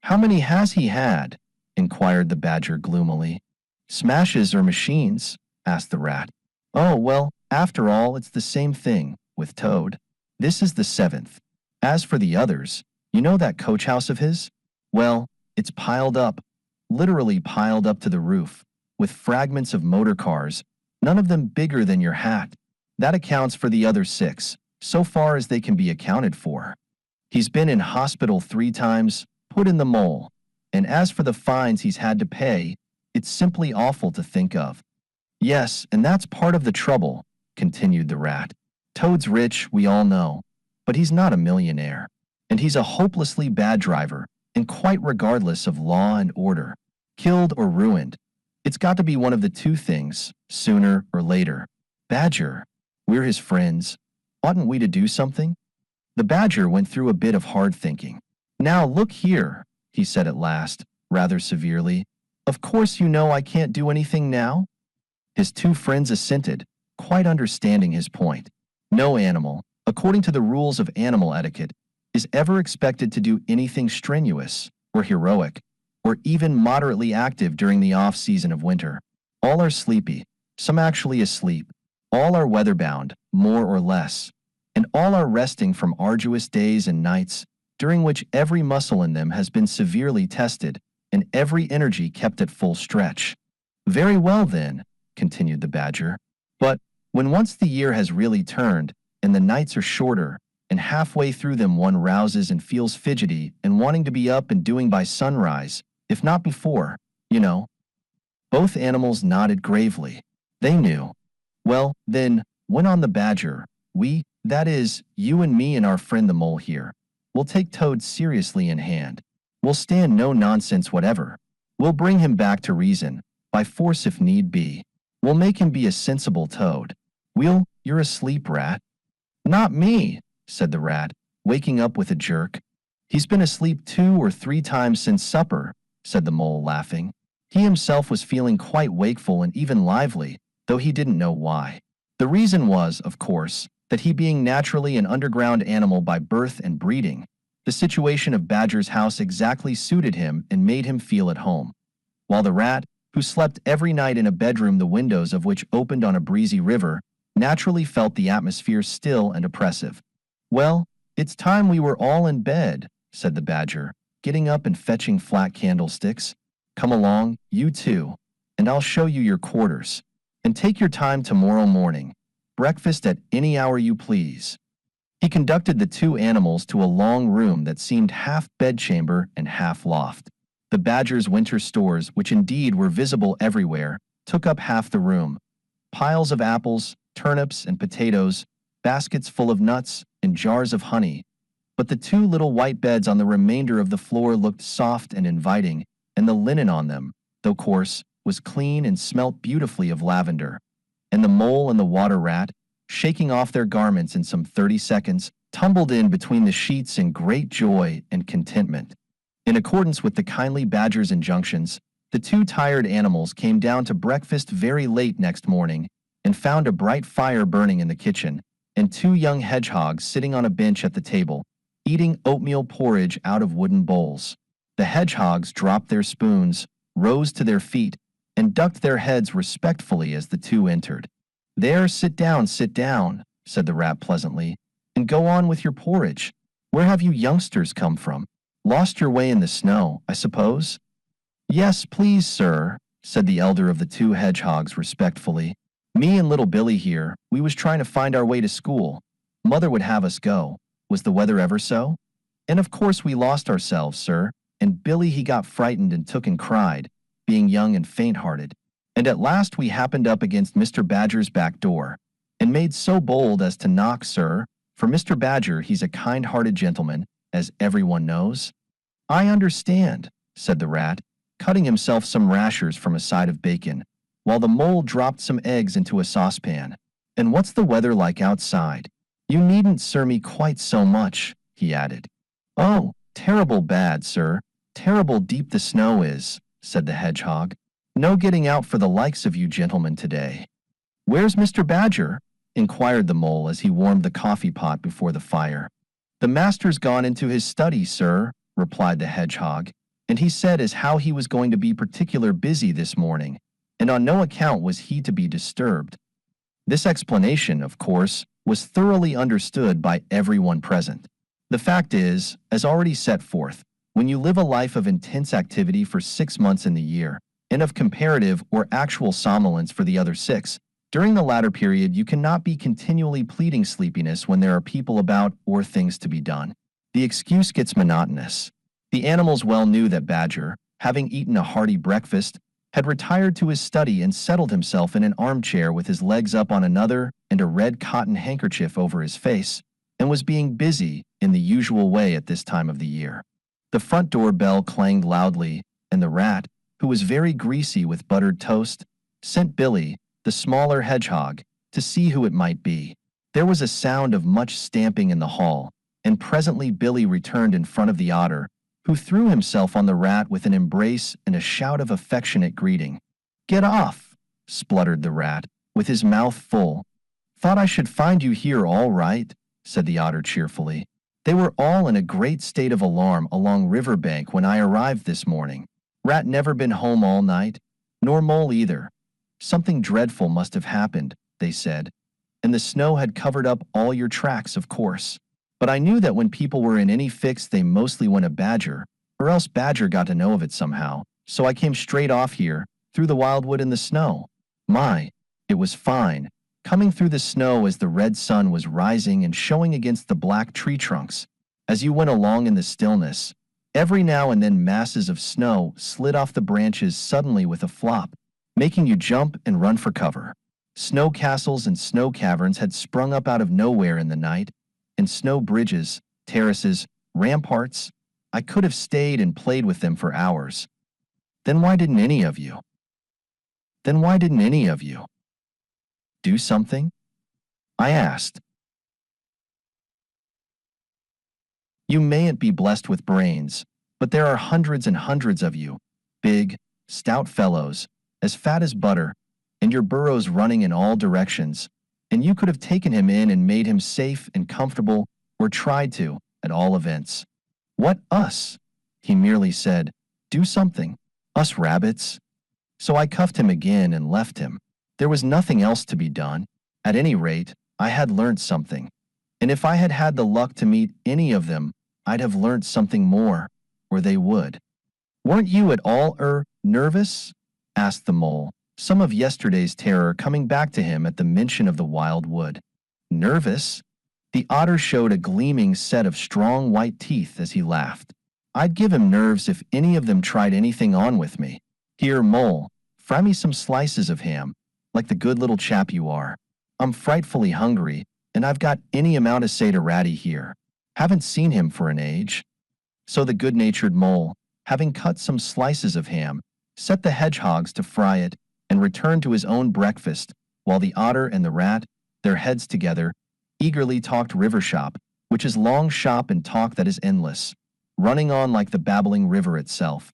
"How many has he had?" inquired the badger gloomily. "Smashes or machines?" asked the rat. "Oh, well, after all, it's the same thing with Toad. This is the 7th. As for the others, you know that coach house of his? Well, it's piled up, literally piled up to the roof, with fragments of motor cars, none of them bigger than your hat. That accounts for the other 6, so far as they can be accounted for. He's been in hospital 3 times, put in the mole, and as for the fines he's had to pay, it's simply awful to think of." "Yes, and that's part of the trouble," continued the rat. "Toad's rich, we all know, but he's not a millionaire, and he's a hopelessly bad driver, and quite regardless of law and order. Killed or ruined. It's got to be one of the 2 things, sooner or later. Badger, we're his friends. Oughtn't we to do something?" The badger went through a bit of hard thinking. "Now look here," he said at last, rather severely. "Of course you know I can't do anything now?" His 2 friends assented, quite understanding his point. No animal, according to the rules of animal etiquette, is ever expected to do anything strenuous, or heroic, or even moderately active during the off-season of winter. All are sleepy, some actually asleep. All are weather-bound, more or less, and all are resting from arduous days and nights, during which every muscle in them has been severely tested, and every energy kept at full stretch. "Very well, then," continued the badger. "But when once the year has really turned, and the nights are shorter, and halfway through them one rouses and feels fidgety and wanting to be up and doing by sunrise, if not before, you know." Both animals nodded gravely. They knew. "Well, then," went on the badger, "we, that is, you and me and our friend the mole here, will take Toad seriously in hand. We'll stand no nonsense whatever. We'll bring him back to reason, by force if need be. We'll make him be a sensible Toad. You're asleep, rat." "Not me," said the rat, waking up with a jerk. "He's been asleep 2 or 3 times since supper," said the mole, laughing. He himself was feeling quite wakeful and even lively, though he didn't know why. The reason was, of course, that he being naturally an underground animal by birth and breeding, The situation of Badger's house exactly suited him and made him feel at home. While the rat, who slept every night in a bedroom the windows of which opened on a breezy river, naturally felt the atmosphere still and oppressive. "Well, it's time we were all in bed," said the badger, getting up and fetching flat candlesticks. "Come along, you two, and I'll show you your quarters. And take your time tomorrow morning. Breakfast at any hour you please." He conducted the two animals to a long room that seemed half bedchamber and half loft. The badger's winter stores, which indeed were visible everywhere, took up half the room. Piles of apples, turnips, and potatoes, baskets full of nuts, and jars of honey. But the two little white beds on the remainder of the floor looked soft and inviting, and the linen on them, though coarse, was clean and smelt beautifully of lavender. And the mole and the water rat, shaking off their garments in some 30 seconds, tumbled in between the sheets in great joy and contentment. In accordance with the kindly badger's injunctions, the two tired animals came down to breakfast very late next morning and found a bright fire burning in the kitchen, and two young hedgehogs sitting on a bench at the table, eating oatmeal porridge out of wooden bowls. The hedgehogs dropped their spoons, rose to their feet, and ducked their heads respectfully as the two entered. "There, sit down," said the rat pleasantly, "and go on with your porridge. Where have you youngsters come from? Lost your way in the snow, I suppose?" "Yes, please, sir," said the elder of the two hedgehogs respectfully. "Me and little Billy here, we was trying to find our way to school. Mother would have us go. Was the weather ever so? And of course we lost ourselves, sir, and Billy he got frightened and took and cried, being young and faint-hearted. And at last we happened up against Mr. Badger's back door, and made so bold as to knock, sir, for Mr. Badger he's a kind-hearted gentleman, as everyone knows." "I understand," said the rat, cutting himself some rashers from a side of bacon, while the mole dropped some eggs into a saucepan. "And what's the weather like outside? You needn't sir me quite so much," he added. "Oh, terrible bad, sir, terrible deep the snow is," said the hedgehog. "No getting out for the likes of you gentlemen today." "Where's Mr. Badger?" inquired the mole as he warmed the coffee pot before the fire. "The master's gone into his study, sir," replied the hedgehog, "and he said as how he was going to be particular busy this morning, and on no account was he to be disturbed." This explanation, of course, was thoroughly understood by everyone present. The fact is, as already set forth, when you live a life of intense activity for 6 months in the year, and of comparative or actual somnolence for the other 6, during the latter period you cannot be continually pleading sleepiness when there are people about or things to be done. The excuse gets monotonous. The animals well knew that Badger, having eaten a hearty breakfast, had retired to his study and settled himself in an armchair with his legs up on another and a red cotton handkerchief over his face, and was being busy in the usual way at this time of the year. The front door bell clanged loudly, and the rat, who was very greasy with buttered toast, sent Billy, the smaller hedgehog, to see who it might be. There was a sound of much stamping in the hall, and presently Billy returned in front of the otter, who threw himself on the rat with an embrace and a shout of affectionate greeting. "Get off," spluttered the rat, with his mouth full. "Thought I should find you here all right," said the otter cheerfully. "They were all in a great state of alarm along river bank when I arrived this morning. Rat never been home all night, nor mole either. Something dreadful must have happened, they said, and the snow had covered up all your tracks, of course. But I knew that when people were in any fix they mostly went a Badger, or else Badger got to know of it somehow, so I came straight off here, through the wildwood in the snow. My, it was fine, coming through the snow as the red sun was rising and showing against the black tree trunks. As you went along in the stillness, every now and then masses of snow slid off the branches suddenly with a flop, making you jump and run for cover. Snow castles and snow caverns had sprung up out of nowhere in the night, and snow bridges, terraces, ramparts. I could have stayed and played with them for hours. Then why didn't any of you do something? I asked. You mayn't be blessed with brains, but there are hundreds and hundreds of you, big, stout fellows, as fat as butter, and your burros running in all directions, and you could have taken him in and made him safe and comfortable, or tried to, at all events. What us? He merely said, do something. Us rabbits? So I cuffed him again and left him. There was nothing else to be done. At any rate, I had learnt something. And if I had had the luck to meet any of them, I'd have learnt something more, or they would. Weren't you at all, nervous? Asked the mole, some of yesterday's terror coming back to him at the mention of the wild wood. Nervous? The otter showed a gleaming set of strong white teeth as he laughed. I'd give him nerves if any of them tried anything on with me. Here, mole, fry me some slices of ham, like the good little chap you are. I'm frightfully hungry, and I've got any amount of Seder Ratty here. Haven't seen him for an age. So the good-natured mole, having cut some slices of ham, set the hedgehogs to fry it and returned to his own breakfast, while the otter and the rat, their heads together, eagerly talked river shop, which is long shop and talk that is endless, running on like the babbling river itself.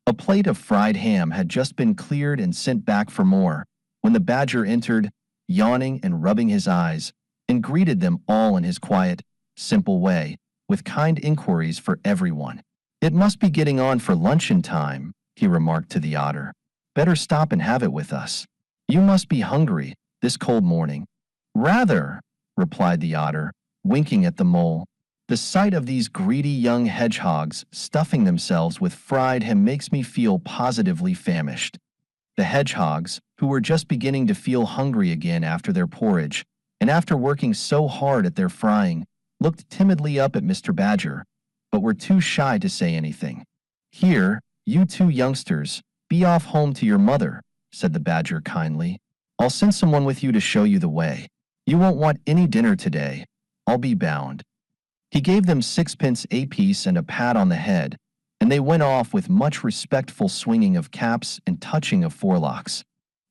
A plate of fried ham had just been cleared and sent back for more, when the badger entered, yawning and rubbing his eyes, and greeted them all in his quiet, simple way, with kind inquiries for everyone. It must be getting on for luncheon time, he remarked to the otter. Better stop and have it with us. You must be hungry, this cold morning. Rather, replied the otter, winking at the mole. The sight of these greedy young hedgehogs stuffing themselves with fried ham makes me feel positively famished. The hedgehogs, who were just beginning to feel hungry again after their porridge, and after working so hard at their frying, looked timidly up at Mr. Badger, but were too shy to say anything. Here, you two youngsters, be off home to your mother, said the badger kindly. I'll send someone with you to show you the way. You won't want any dinner today, I'll be bound. He gave them 6 pence apiece and a pat on the head, and they went off with much respectful swinging of caps and touching of forelocks.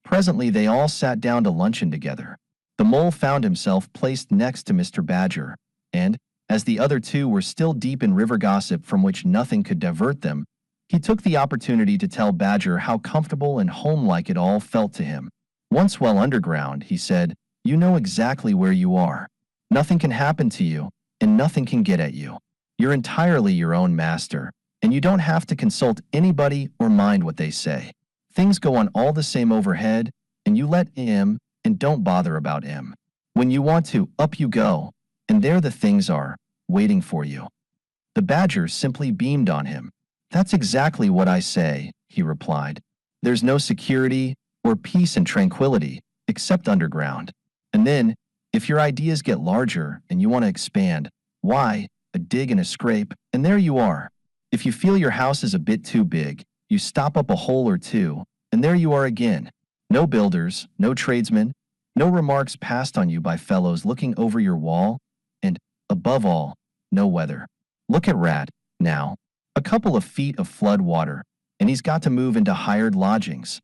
Presently they all sat down to luncheon together. The mole found himself placed next to Mr. Badger, and, as the other two were still deep in river gossip from which nothing could divert them, he took the opportunity to tell Badger how comfortable and homelike it all felt to him. Once well underground, he said, you know exactly where you are. Nothing can happen to you, and nothing can get at you. You're entirely your own master, and you don't have to consult anybody or mind what they say. Things go on all the same overhead, and you let him, and don't bother about him. When you want to, up you go, and there the things are, waiting for you. The badger simply beamed on him. That's exactly what I say, he replied. There's no security or peace and tranquility, except underground. And then, if your ideas get larger and you want to expand, why, a dig and a scrape, and there you are. If you feel your house is a bit too big, you stop up a hole or two, and there you are again. No builders, no tradesmen, no remarks passed on you by fellows looking over your wall, and, above all, no weather. Look at Rat, now. A couple of feet of flood water, and he's got to move into hired lodgings.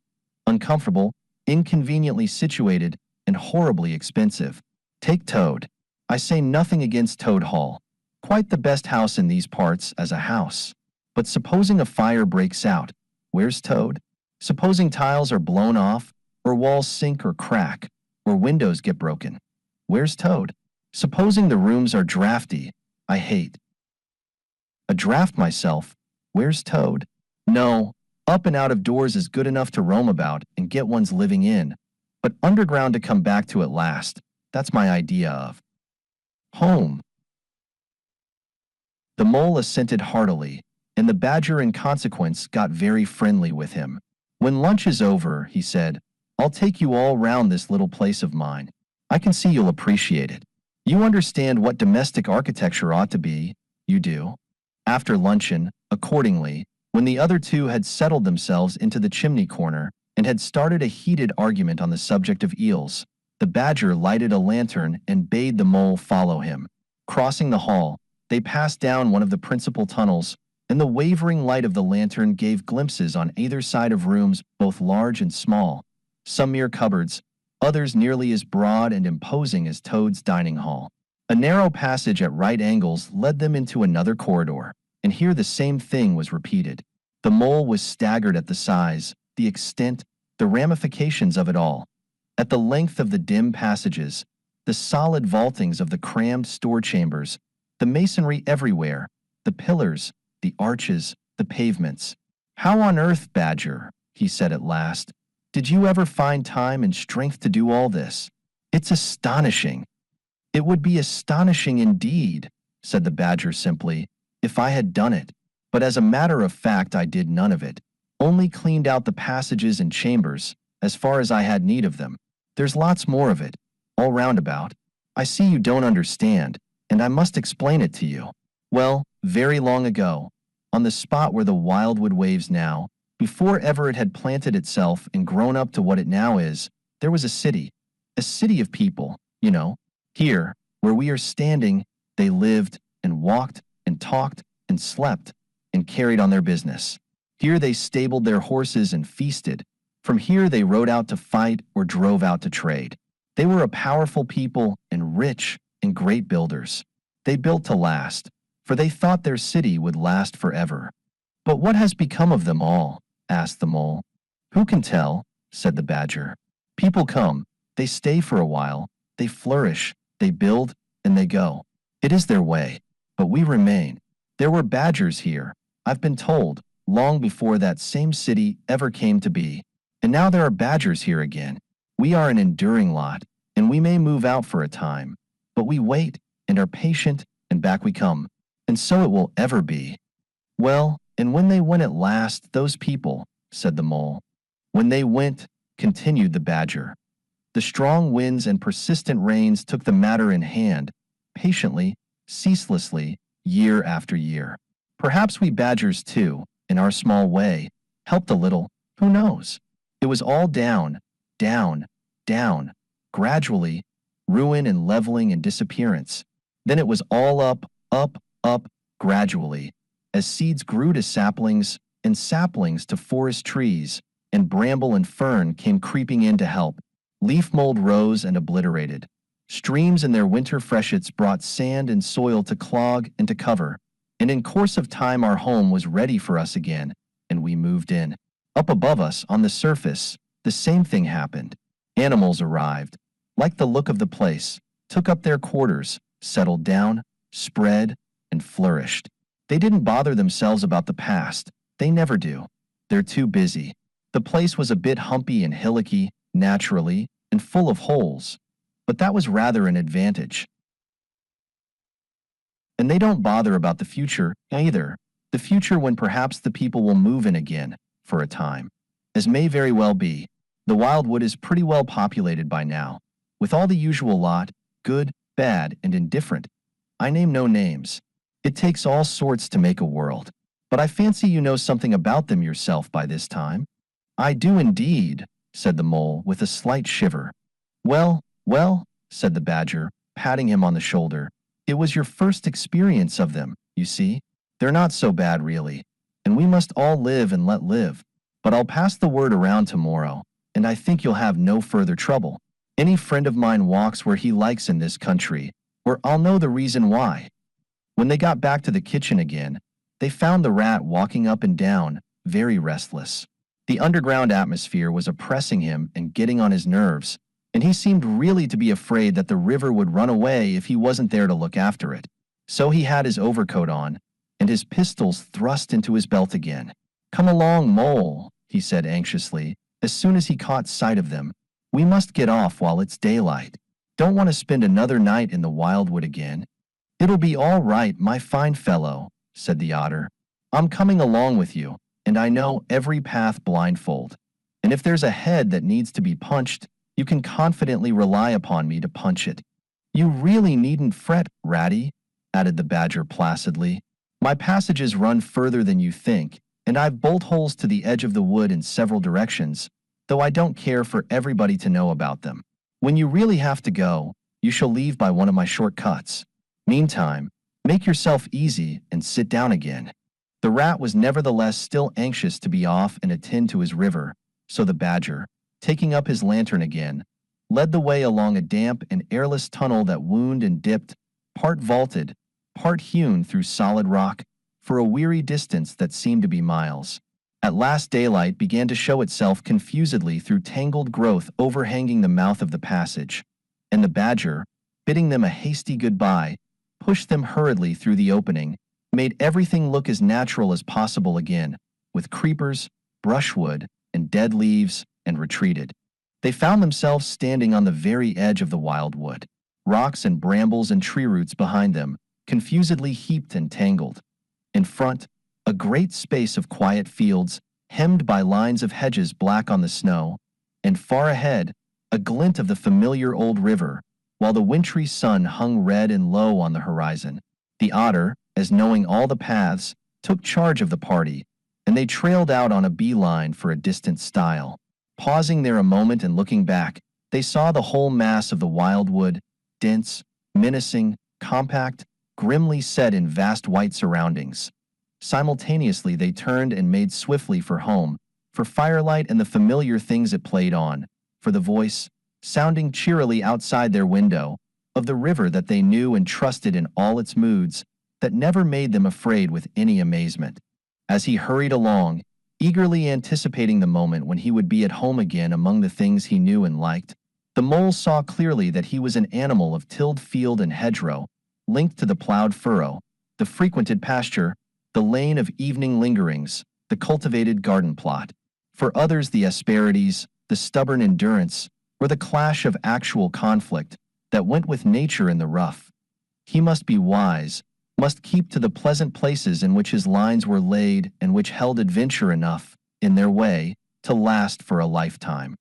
Uncomfortable, inconveniently situated, and horribly expensive. Take Toad. I say nothing against Toad Hall. Quite the best house in these parts as a house. But supposing a fire breaks out, where's Toad? Supposing tiles are blown off, or walls sink or crack, or windows get broken, where's Toad? Supposing the rooms are drafty, I hate a draft myself, where's Toad? No, up and out of doors is good enough to roam about and get one's living in, but underground to come back to at last, that's my idea of home. The mole assented heartily, and the badger in consequence got very friendly with him. When lunch is over, he said, I'll take you all round this little place of mine. I can see you'll appreciate it. You understand what domestic architecture ought to be, you do. After luncheon, accordingly, when the other two had settled themselves into the chimney corner and had started a heated argument on the subject of eels, the badger lighted a lantern and bade the mole follow him. Crossing the hall, they passed down one of the principal tunnels, and the wavering light of the lantern gave glimpses on either side of rooms both large and small, some mere cupboards, others nearly as broad and imposing as Toad's dining hall. A narrow passage at right angles led them into another corridor, and here the same thing was repeated. The mole was staggered at the size, the extent, the ramifications of it all. At the length of the dim passages, the solid vaultings of the crammed store chambers, the masonry everywhere, the pillars, the arches, the pavements. "How on earth, Badger," he said at last, "did you ever find time and strength to do all this? It's astonishing." "It would be astonishing indeed," said the Badger simply, "if I had done it. But as a matter of fact I did none of it, only cleaned out the passages and chambers, as far as I had need of them. There's lots more of it, all round about. I see you don't understand, and I must explain it to you. Well, very long ago, on the spot where the wildwood waves now, before ever it had planted itself and grown up to what it now is, there was a city of people, you know. Here, where we are standing, they lived and walked and talked and slept and carried on their business. Here they stabled their horses and feasted. From here they rode out to fight or drove out to trade. They were a powerful people and rich and great builders. They built to last, for they thought their city would last forever." "But what has become of them all?" asked the Mole. "Who can tell?" said the Badger. "People come, they stay for a while, they flourish, they build, and they go. It is their way. But we remain. There were badgers here, I've been told, long before that same city ever came to be. And now there are badgers here again. We are an enduring lot, and we may move out for a time. But we wait, and are patient, and back we come. And so it will ever be." "Well, and when they went at last, those people," said the Mole. "When they went," continued the Badger, "the strong winds and persistent rains took the matter in hand, patiently, ceaselessly, year after year. Perhaps we badgers too, in our small way, helped a little, who knows? It was all down, down, down, gradually, ruin and leveling and disappearance. Then it was all up, up, up, gradually, as seeds grew to saplings, and saplings to forest trees, and bramble and fern came creeping in to help. Leaf mold rose and obliterated. Streams in their winter freshets brought sand and soil to clog and to cover, and in course of time our home was ready for us again, and we moved in. Up above us, on the surface, the same thing happened. Animals arrived, liked the look of the place, took up their quarters, settled down, spread, and flourished. They didn't bother themselves about the past. They never do. They're too busy. The place was a bit humpy and hillocky, naturally, and full of holes. But that was rather an advantage. And they don't bother about the future, either. The future when perhaps the people will move in again, for a time. As may very well be. The wildwood is pretty well populated by now, with all the usual lot, good, bad, and indifferent. I name no names. It takes all sorts to make a world. But I fancy you know something about them yourself by this time." "I do indeed," said the Mole with a slight shiver. "Well, well," said the Badger, patting him on the shoulder, "it was your first experience of them, you see. They're not so bad really, and we must all live and let live. But I'll pass the word around tomorrow, and I think you'll have no further trouble. Any friend of mine walks where he likes in this country, or I'll know the reason why." When they got back to the kitchen again, they found the Rat walking up and down, very restless. The underground atmosphere was oppressing him and getting on his nerves, and he seemed really to be afraid that the river would run away if he wasn't there to look after it. So he had his overcoat on, and his pistols thrust into his belt again. "Come along, Mole," he said anxiously, as soon as he caught sight of them. "We must get off while it's daylight. Don't want to spend another night in the wildwood again." "It'll be all right, my fine fellow," said the Otter. "I'm coming along with you, and I know every path blindfold. And if there's a head that needs to be punched, you can confidently rely upon me to punch it." "You really needn't fret, Ratty," added the Badger placidly. "My passages run further than you think, and I've bolt holes to the edge of the wood in several directions, though I don't care for everybody to know about them. When you really have to go, you shall leave by one of my short cuts. Meantime, make yourself easy and sit down again." The Rat was nevertheless still anxious to be off and attend to his river, so the Badger, taking up his lantern again, led the way along a damp and airless tunnel that wound and dipped, part vaulted, part hewn through solid rock, for a weary distance that seemed to be miles. At last daylight began to show itself confusedly through tangled growth overhanging the mouth of the passage, and the Badger, bidding them a hasty goodbye, pushed them hurriedly through the opening made everything look as natural as possible again, with creepers, brushwood, and dead leaves, and retreated. They found themselves standing on the very edge of the wildwood, rocks and brambles and tree roots behind them, confusedly heaped and tangled. In front, a great space of quiet fields, hemmed by lines of hedges black on the snow, and far ahead, a glint of the familiar old river, while the wintry sun hung red and low on the horizon. The otter, as knowing all the paths, took charge of the party, and they trailed out on a beeline for a distant stile. Pausing there a moment and looking back, they saw the whole mass of the wildwood, dense, menacing, compact, grimly set in vast white surroundings. Simultaneously they turned and made swiftly for home, for firelight and the familiar things it played on, for the voice, sounding cheerily outside their window, of the river that they knew and trusted in all its moods, that never made them afraid with any amazement. As he hurried along, eagerly anticipating the moment when he would be at home again among the things he knew and liked, the mole saw clearly that he was an animal of tilled field and hedgerow, linked to the plowed furrow, the frequented pasture, the lane of evening lingerings, the cultivated garden plot. For others the asperities, the stubborn endurance, or the clash of actual conflict that went with nature in the rough. He must be wise, must keep to the pleasant places in which his lines were laid and which held adventure enough, in their way, to last for a lifetime.